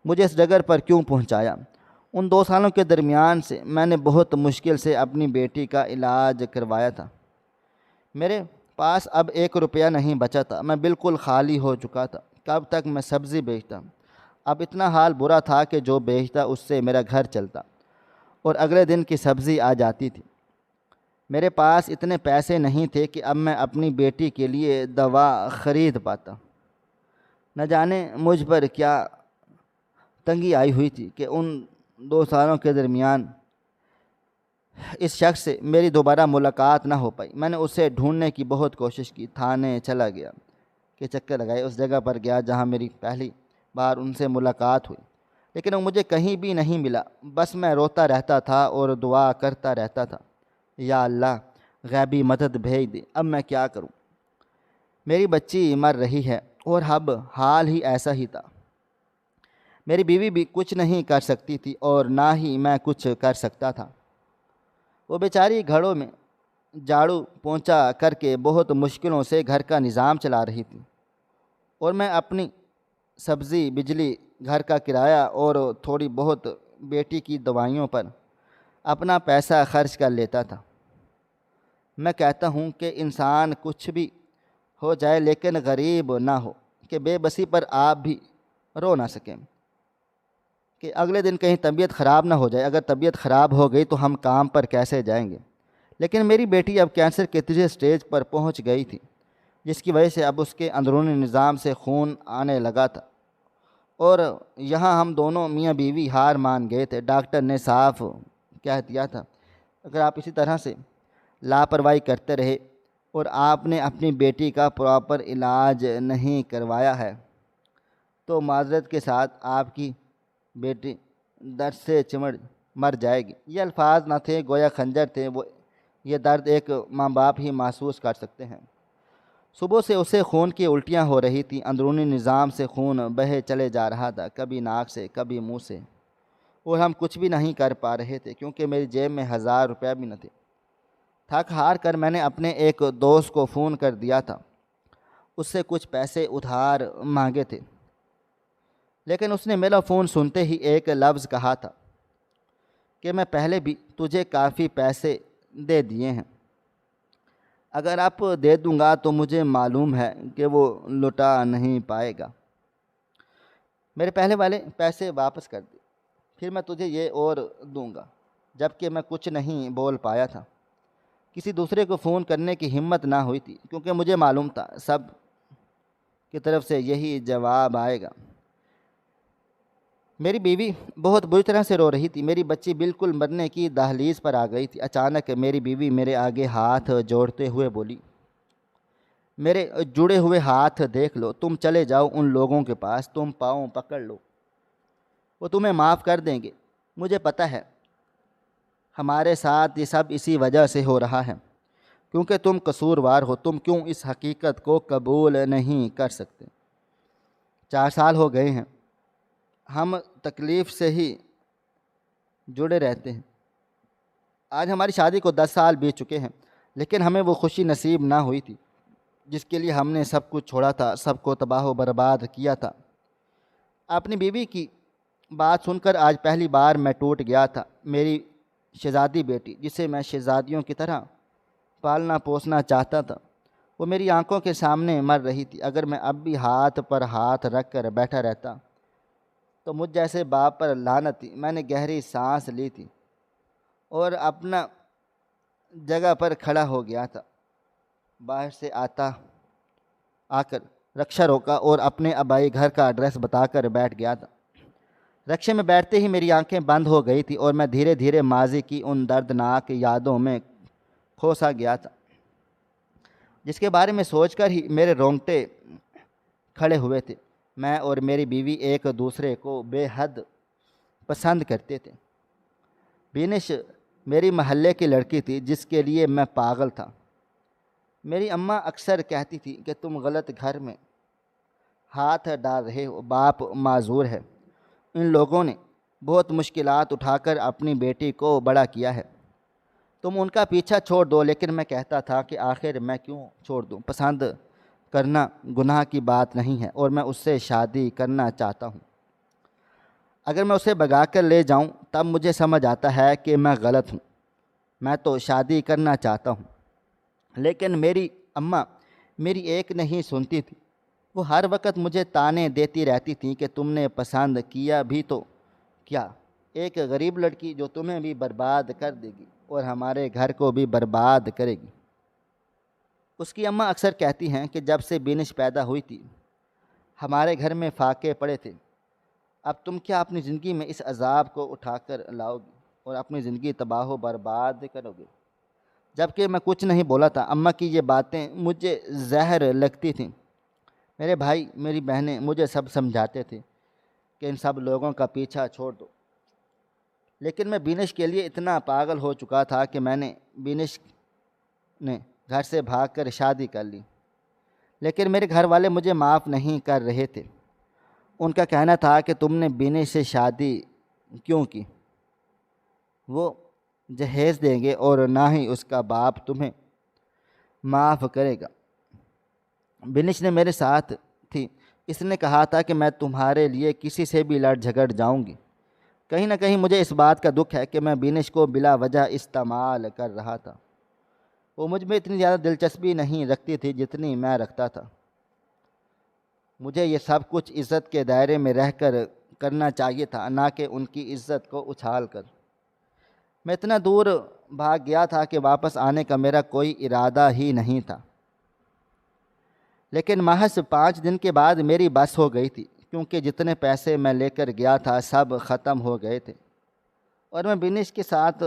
مجھے اس ڈگر پر کیوں پہنچایا؟ ان 2 سالوں کے درمیان سے میں نے بہت مشکل سے اپنی بیٹی کا علاج کروایا تھا۔ میرے پاس اب 1 روپیہ نہیں بچا تھا۔ میں بالکل خالی ہو چکا تھا۔ کب تک میں سبزی بیچتا؟ اب اتنا حال برا تھا کہ جو بیچتا اس سے میرا گھر چلتا اور اگلے دن کی سبزی آ جاتی تھی۔ میرے پاس اتنے پیسے نہیں تھے کہ اب میں اپنی بیٹی کے لیے دوا خرید پاتا۔ نہ جانے مجھ پر کیا تنگی آئی ہوئی تھی کہ ان 2 سالوں کے درمیان اس شخص سے میری دوبارہ ملاقات نہ ہو پائی۔ میں نے اسے ڈھونڈنے کی بہت کوشش کی، تھانے چلا گیا کہ چکر لگائے، اس جگہ پر گیا جہاں میری پہلی بار ان سے ملاقات ہوئی، لیکن وہ مجھے کہیں بھی نہیں ملا۔ بس میں روتا رہتا تھا اور دعا کرتا رہتا تھا، یا اللہ غیبی مدد بھیج دے۔ اب میں کیا کروں؟ میری بچی مر رہی ہے اور اب حال ہی ایسا ہی تھا۔ میری بیوی بھی کچھ نہیں کر سکتی تھی اور نہ ہی میں کچھ کر سکتا تھا۔ وہ بیچاری گھڑوں میں جھاڑو پونچھا کر کے بہت مشکلوں سے گھر کا نظام چلا رہی تھی، اور میں اپنی سبزی، بجلی، گھر کا کرایہ اور تھوڑی بہت بیٹی کی دوائیوں پر اپنا پیسہ خرچ کر لیتا تھا۔ میں کہتا ہوں کہ انسان کچھ بھی ہو جائے لیکن غریب نہ ہو، کہ بے بسی پر آپ بھی رو نہ سکیں، کہ اگلے دن کہیں طبیعت خراب نہ ہو جائے۔ اگر طبیعت خراب ہو گئی تو ہم کام پر کیسے جائیں گے؟ لیکن میری بیٹی اب کینسر کے 3 سٹیج پر پہنچ گئی تھی، جس کی وجہ سے اب اس کے اندرونی نظام سے خون آنے لگا تھا، اور یہاں ہم دونوں میاں بیوی ہار مان گئے تھے۔ ڈاکٹر نے صاف کہہ دیا تھا، اگر آپ اسی طرح سے لاپرواہی کرتے رہے اور آپ نے اپنی بیٹی کا پراپر علاج نہیں کروایا ہے تو معذرت کے ساتھ آپ کی بیٹی درد سے چمڑ مر جائے گی۔ یہ الفاظ نہ تھے، گویا خنجر تھے۔ یہ درد ایک ماں باپ ہی محسوس کر سکتے ہیں۔ صبح سے اسے خون کی الٹیاں ہو رہی تھیں، اندرونی نظام سے خون بہے چلے جا رہا تھا، کبھی ناک سے کبھی منہ سے، اور ہم کچھ بھی نہیں کر پا رہے تھے کیونکہ میری جیب میں 1000 روپیہ بھی نہ تھے۔ تھک ہار کر میں نے اپنے ایک دوست کو فون کر دیا تھا، اس سے کچھ پیسے ادھار مانگے تھے، لیکن اس نے میرا فون سنتے ہی ایک لفظ کہا تھا کہ میں پہلے بھی تجھے کافی پیسے دے دیے ہیں، اگر آپ دے دوں گا تو مجھے معلوم ہے کہ وہ لوٹا نہیں پائے گا۔ میرے پہلے والے پیسے واپس کر دے، پھر میں تجھے یہ اور دوں گا۔ جبکہ میں کچھ نہیں بول پایا تھا۔ کسی دوسرے کو فون کرنے کی ہمت نہ ہوئی تھی کیونکہ مجھے معلوم تھا سب کی طرف سے یہی جواب آئے گا۔ میری بیوی بہت بری طرح سے رو رہی تھی۔ میری بچی بالکل مرنے کی دہلیز پر آ گئی تھی۔ اچانک میری بیوی میرے آگے ہاتھ جوڑتے ہوئے بولی، میرے جڑے ہوئے ہاتھ دیکھ لو، تم چلے جاؤ ان لوگوں کے پاس، تم پاؤں پکڑ لو، وہ تمہیں معاف کر دیں گے۔ مجھے پتہ ہے ہمارے ساتھ یہ سب اسی وجہ سے ہو رہا ہے کیونکہ تم قصوروار ہو۔ تم کیوں اس حقیقت کو قبول نہیں کر سکتے؟ 4 سال ہو گئے ہیں ہم تکلیف سے ہی جڑے رہتے ہیں۔ آج ہماری شادی کو 10 سال بیت چکے ہیں، لیکن ہمیں وہ خوشی نصیب نہ ہوئی تھی جس کے لیے ہم نے سب کچھ چھوڑا تھا، سب کو تباہ و برباد کیا تھا۔ اپنی بیوی کی بات سن کر آج پہلی بار میں ٹوٹ گیا تھا۔ میری شہزادی بیٹی، جسے میں شہزادیوں کی طرح پالنا پوسنا چاہتا تھا، وہ میری آنکھوں کے سامنے مر رہی تھی۔ اگر میں اب بھی ہاتھ پر ہاتھ رکھ کر بیٹھا رہتا تو مجھ جیسے باپ پر لعنت تھی۔ میں نے گہری سانس لی تھی اور اپنا جگہ پر کھڑا ہو گیا تھا۔ باہر سے آ کر رکشہ روکا اور اپنے آبائی گھر کا ایڈریس بتا کر بیٹھ گیا تھا۔ رکشے میں بیٹھتے ہی میری آنکھیں بند ہو گئی تھی اور میں دھیرے دھیرے ماضی کی ان دردناک یادوں میں کھو سا گیا تھا، جس کے بارے میں سوچ کر ہی میرے رونگٹے کھڑے ہوئے تھے۔ میں اور میری بیوی ایک دوسرے کو بے حد پسند کرتے تھے۔ بینش میری محلے کی لڑکی تھی جس کے لیے میں پاگل تھا۔ میری اماں اکثر کہتی تھی کہ تم غلط گھر میں ہاتھ ڈال رہے ہو، باپ معذور ہے۔ ان لوگوں نے بہت مشکلات اٹھا کر اپنی بیٹی کو بڑا کیا ہے، تم ان کا پیچھا چھوڑ دو۔ لیکن میں کہتا تھا کہ آخر میں کیوں چھوڑ دوں؟ پسند کرنا گناہ کی بات نہیں ہے اور میں اس سے شادی کرنا چاہتا ہوں۔ اگر میں اسے بھگا کر لے جاؤں تب مجھے سمجھ آتا ہے کہ میں غلط ہوں۔ میں تو شادی کرنا چاہتا ہوں، لیکن میری اماں میری ایک نہیں سنتی تھی۔ وہ ہر وقت مجھے تانے دیتی رہتی تھیں کہ تم نے پسند کیا بھی تو کیا، ایک غریب لڑکی جو تمہیں بھی برباد کر دے گی اور ہمارے گھر کو بھی برباد کرے گی۔ اس کی اماں اکثر کہتی ہیں کہ جب سے بینش پیدا ہوئی تھی ہمارے گھر میں فاقے پڑے تھے، اب تم کیا اپنی زندگی میں اس عذاب کو اٹھا کر لاؤ گی اور اپنی زندگی تباہ و برباد کرو گے؟ جبکہ میں کچھ نہیں بولا تھا، اماں کی یہ باتیں مجھے زہر لگتی تھیں۔ میرے بھائی میری بہنیں مجھے سب سمجھاتے تھے کہ ان سب لوگوں کا پیچھا چھوڑ دو، لیکن میں بینش کے لیے اتنا پاگل ہو چکا تھا کہ میں نے بینش نے گھر سے بھاگ کر شادی کر لی۔ لیکن میرے گھر والے مجھے معاف نہیں کر رہے تھے۔ ان کا کہنا تھا کہ تم نے بینش سے شادی کیوں کی؟ وہ جہیز دیں گے اور نہ ہی اس کا باپ تمہیں معاف کرے گا۔ بینش نے میرے ساتھ تھی، اس نے کہا تھا کہ میں تمہارے لیے کسی سے بھی لڑ جھگڑ جاؤں گی۔ کہیں نہ کہیں مجھے اس بات کا دکھ ہے کہ میں بینش کو بلا وجہ استعمال کر رہا تھا۔ وہ مجھ میں اتنی زیادہ دلچسپی نہیں رکھتی تھی جتنی میں رکھتا تھا۔ مجھے یہ سب کچھ عزت کے دائرے میں رہ کر کرنا چاہیے تھا، نہ کہ ان کی عزت کو اچھال کر۔ میں اتنا دور بھاگ گیا تھا کہ واپس آنے کا میرا کوئی ارادہ ہی نہیں تھا۔ لیکن محض 5 دن کے بعد میری بس ہو گئی تھی، کیونکہ جتنے پیسے میں لے کر گیا تھا سب ختم ہو گئے تھے اور میں بینش کے ساتھ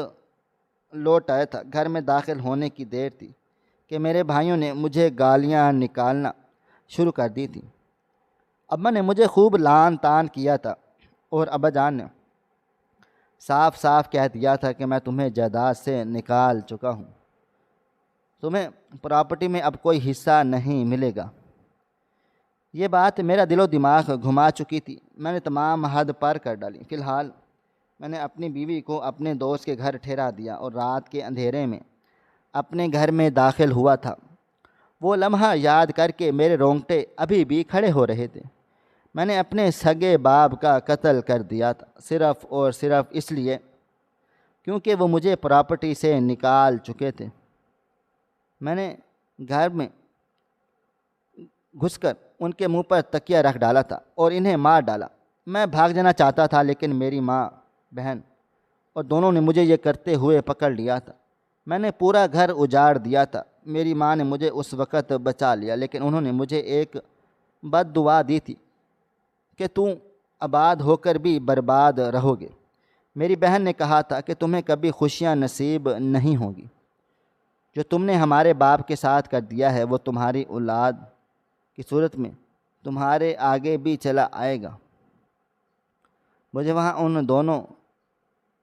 لوٹ آیا تھا۔ گھر میں داخل ہونے کی دیر تھی کہ میرے بھائیوں نے مجھے گالیاں نکالنا شروع کر دی تھیں۔ اماں نے مجھے خوب لعن طعن کیا تھا اور ابا جان نے صاف صاف کہہ دیا تھا کہ میں تمہیں جائیداد سے نکال چکا ہوں، تمہیں پراپرٹی میں اب کوئی حصہ نہیں ملے گا۔ یہ بات میرا دل و دماغ گھما چکی تھی۔ میں نے تمام حد پار کر ڈالی۔ فی الحال میں نے اپنی بیوی کو اپنے دوست کے گھر ٹھہرا دیا اور رات کے اندھیرے میں اپنے گھر میں داخل ہوا تھا۔ وہ لمحہ یاد کر کے میرے رونگٹے ابھی بھی کھڑے ہو رہے تھے۔ میں نے اپنے سگے باپ کا قتل کر دیا تھا، صرف اور صرف اس لیے کیونکہ وہ مجھے پراپرٹی سے نکال چکے تھے۔ میں نے گھر میں گھس کر ان کے منہ پر تکیہ رکھ ڈالا تھا اور انہیں مار ڈالا۔ میں بھاگ جانا چاہتا تھا لیکن میری ماں، بہن اور دونوں نے مجھے یہ کرتے ہوئے پکڑ لیا تھا۔ میں نے پورا گھر اجاڑ دیا تھا۔ میری ماں نے مجھے اس وقت بچا لیا، لیکن انہوں نے مجھے ایک بد دعا دی تھی کہ تم آباد ہو کر بھی برباد رہو گے۔ میری بہن نے کہا تھا کہ تمہیں کبھی خوشیاں نصیب نہیں ہوں گی۔ جو تم نے ہمارے باپ کے ساتھ کر دیا ہے وہ تمہاری اولاد کی صورت میں تمہارے آگے بھی چلا آئے گا۔ مجھے وہاں ان دونوں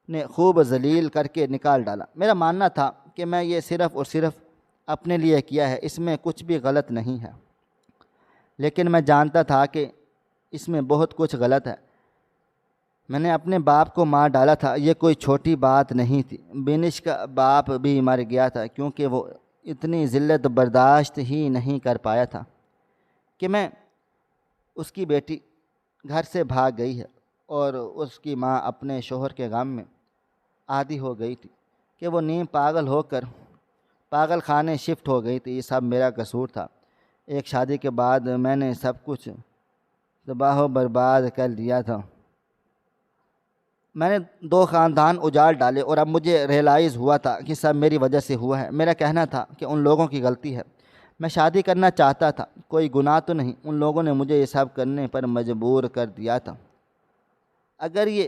نے خوب ذلیل کر کے نکال ڈالا۔ میرا ماننا تھا کہ میں یہ صرف اور صرف اپنے لیے کیا ہے، اس میں کچھ بھی غلط نہیں ہے، لیکن میں جانتا تھا کہ اس میں بہت کچھ غلط ہے۔ میں نے اپنے باپ کو مار ڈالا تھا، یہ کوئی چھوٹی بات نہیں تھی۔ بینش کا باپ بھی مر گیا تھا کیونکہ وہ اتنی ذلت برداشت ہی نہیں کر پایا تھا کہ میں اس کی بیٹی گھر سے بھاگ گئی ہے اور اس کی ماں اپنے شوہر کے غم میں عادی ہو گئی تھی کہ وہ نیم پاگل ہو کر پاگل خانے شفٹ ہو گئی تھی۔ یہ سب میرا قصور تھا۔ ایک شادی کے بعد میں نے سب کچھ تباہ و برباد کر دیا تھا۔ میں نے 2 خاندان اجاڑ ڈالے اور اب مجھے ریئلائز ہوا تھا کہ سب میری وجہ سے ہوا ہے۔ میرا کہنا تھا کہ ان لوگوں کی غلطی ہے۔ میں شادی کرنا چاہتا تھا، کوئی گناہ تو نہیں، ان لوگوں نے مجھے یہ سب کرنے پر مجبور کر دیا تھا۔ اگر یہ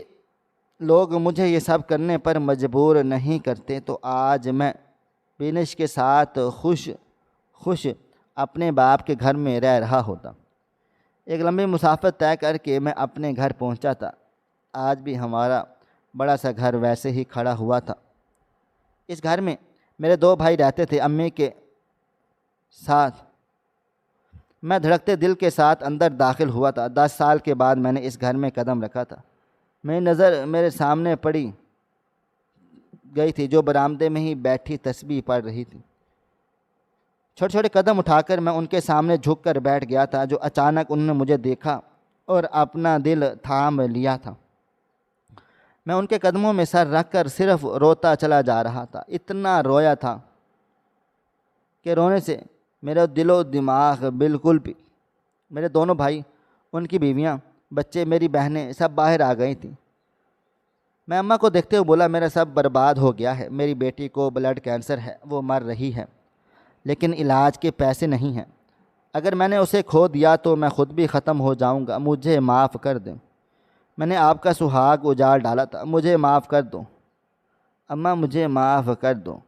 لوگ مجھے یہ سب کرنے پر مجبور نہیں کرتے تو آج میں بینش کے ساتھ خوش اپنے باپ کے گھر میں رہ رہا ہوتا۔ ایک لمبی مسافت طے کر کے میں اپنے گھر پہنچا تھا۔ آج بھی ہمارا بڑا سا گھر ویسے ہی کھڑا ہوا تھا۔ اس گھر میں میرے 2 بھائی رہتے تھے، امی کے ساتھ۔ میں دھڑکتے دل کے ساتھ اندر داخل ہوا تھا۔ 10 سال کے بعد میں نے اس گھر میں قدم رکھا تھا۔ میری نظر میرے سامنے پڑی گئی تھی جو برآمدے میں ہی بیٹھی تسبیح پڑھ رہی تھی۔ چھوٹے چھوٹے قدم اٹھا کر میں ان کے سامنے جھک کر بیٹھ گیا تھا جو اچانک انہوں نے مجھے دیکھا اور اپنا دل تھام لیا تھا۔ میں ان کے قدموں میں سر رکھ کر صرف روتا چلا جا رہا تھا۔ اتنا رویا تھا کہ رونے سے میرا دل و دماغ بالکل بھی۔ میرے دونوں بھائی، ان کی بیویاں، بچے، میری بہنیں سب باہر آ گئی تھیں۔ میں اماں کو دیکھتے ہوئے بولا، میرا سب برباد ہو گیا ہے۔ میری بیٹی کو بلڈ کینسر ہے، وہ مر رہی ہے، لیکن علاج کے پیسے نہیں ہیں۔ اگر میں نے اسے کھو دیا تو میں خود بھی ختم ہو جاؤں گا۔ مجھے معاف کر دیں، میں نے آپ کا سہاگ اجاڑ ڈالا تھا، مجھے معاف کر دو اماں، مجھے معاف کر دو۔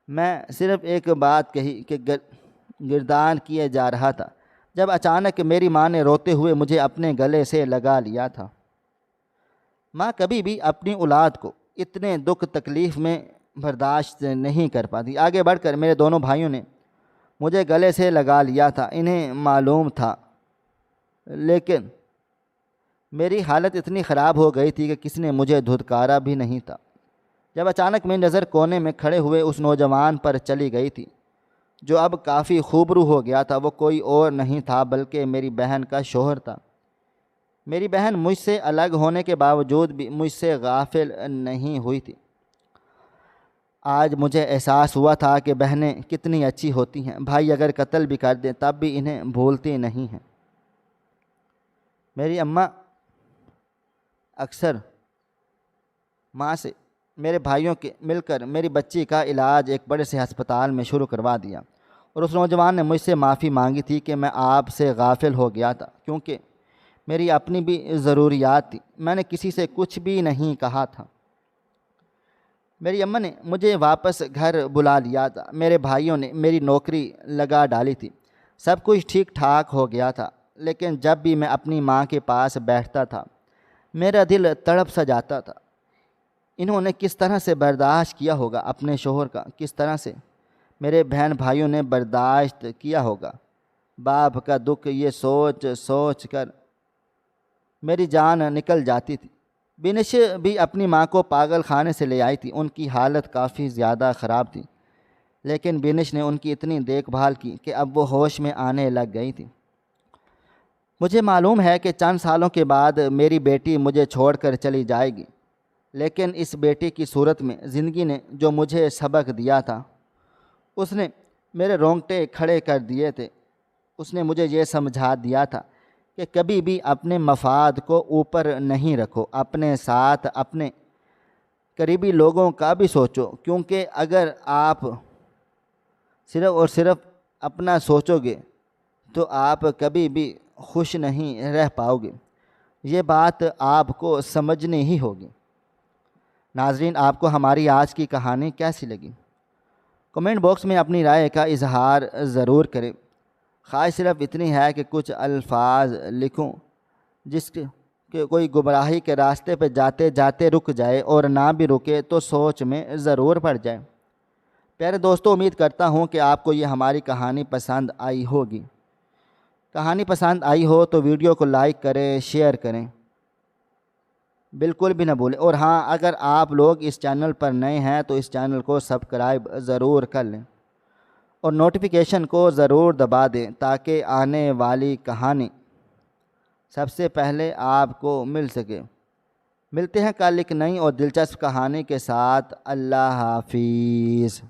میں صرف ایک بات کہی کہ گردان کیے جا رہا تھا جب اچانک میری ماں نے روتے ہوئے مجھے اپنے گلے سے لگا لیا تھا۔ ماں کبھی بھی اپنی اولاد کو اتنے دکھ تکلیف میں برداشت نہیں کر پاتی۔ آگے بڑھ کر میرے دونوں بھائیوں نے مجھے گلے سے لگا لیا تھا۔ انہیں معلوم تھا، لیکن میری حالت اتنی خراب ہو گئی تھی کہ کسی نے مجھے دھتکارا بھی نہیں تھا۔ جب اچانک میری نظر کونے میں کھڑے ہوئے اس نوجوان پر چلی گئی تھی جو اب کافی خوبرو ہو گیا تھا، وہ کوئی اور نہیں تھا بلکہ میری بہن کا شوہر تھا۔ میری بہن مجھ سے الگ ہونے کے باوجود بھی مجھ سے غافل نہیں ہوئی تھی۔ آج مجھے احساس ہوا تھا کہ بہنیں کتنی اچھی ہوتی ہیں، بھائی اگر قتل بھی کر دیں تب بھی انہیں بھولتی نہیں ہیں۔ میری اماں اکثر ماں سے میرے بھائیوں کے مل کر میری بچی کا علاج ایک بڑے سے ہسپتال میں شروع کروا دیا، اور اس نوجوان نے مجھ سے معافی مانگی تھی کہ میں آپ سے غافل ہو گیا تھا کیونکہ میری اپنی بھی ضروریات تھی۔ میں نے کسی سے کچھ بھی نہیں کہا تھا۔ میری اماں نے مجھے واپس گھر بلا لیا تھا۔ میرے بھائیوں نے میری نوکری لگا ڈالی تھی، سب کچھ ٹھیک ٹھاک ہو گیا تھا، لیکن جب بھی میں اپنی ماں کے پاس بیٹھتا تھا میرا دل تڑپ سا جاتا تھا۔ انہوں نے کس طرح سے برداشت کیا ہوگا اپنے شوہر کا، کس طرح سے میرے بہن بھائیوں نے برداشت کیا ہوگا باپ کا دکھ، یہ سوچ سوچ کر میری جان نکل جاتی تھی۔ بینش بھی اپنی ماں کو پاگل خانے سے لے آئی تھی۔ ان کی حالت کافی زیادہ خراب تھی، لیکن بینش نے ان کی اتنی دیکھ بھال کی کہ اب وہ ہوش میں آنے لگ گئی تھی۔ مجھے معلوم ہے کہ چند سالوں کے بعد میری بیٹی مجھے چھوڑ کر چلی جائے گی، لیکن اس بیٹی کی صورت میں زندگی نے جو مجھے سبق دیا تھا اس نے میرے رونگٹے کھڑے کر دیے تھے۔ اس نے مجھے یہ سمجھا دیا تھا کہ کبھی بھی اپنے مفاد کو اوپر نہیں رکھو، اپنے ساتھ اپنے قریبی لوگوں کا بھی سوچو، کیونکہ اگر آپ صرف اور صرف اپنا سوچو گے تو آپ کبھی بھی خوش نہیں رہ پاؤ گے۔ یہ بات آپ کو سمجھنی ہی ہوگی۔ ناظرین، آپ کو ہماری آج کی کہانی کیسی لگی؟ کمنٹ باکس میں اپنی رائے کا اظہار ضرور کریں۔ خواہش صرف اتنی ہے کہ کچھ الفاظ لکھوں جس کہ کوئی گمراہی کے راستے پہ جاتے جاتے رک جائے، اور نہ بھی رکے تو سوچ میں ضرور پڑ جائے۔ پیارے دوستو، امید کرتا ہوں کہ آپ کو یہ ہماری کہانی پسند آئی ہوگی۔ کہانی پسند آئی ہو تو ویڈیو کو لائک کریں، شیئر کریں، بالکل بھی نہ بھولیں۔ اور ہاں، اگر آپ لوگ اس چینل پر نئے ہیں تو اس چینل کو سبسکرائب ضرور کر لیں۔ اور نوٹیفیکیشن کو ضرور دبا دیں تاکہ آنے والی کہانی سب سے پہلے آپ کو مل سکے۔ ملتے ہیں کل ایک نئی اور دلچسپ کہانی کے ساتھ۔ اللہ حافظ۔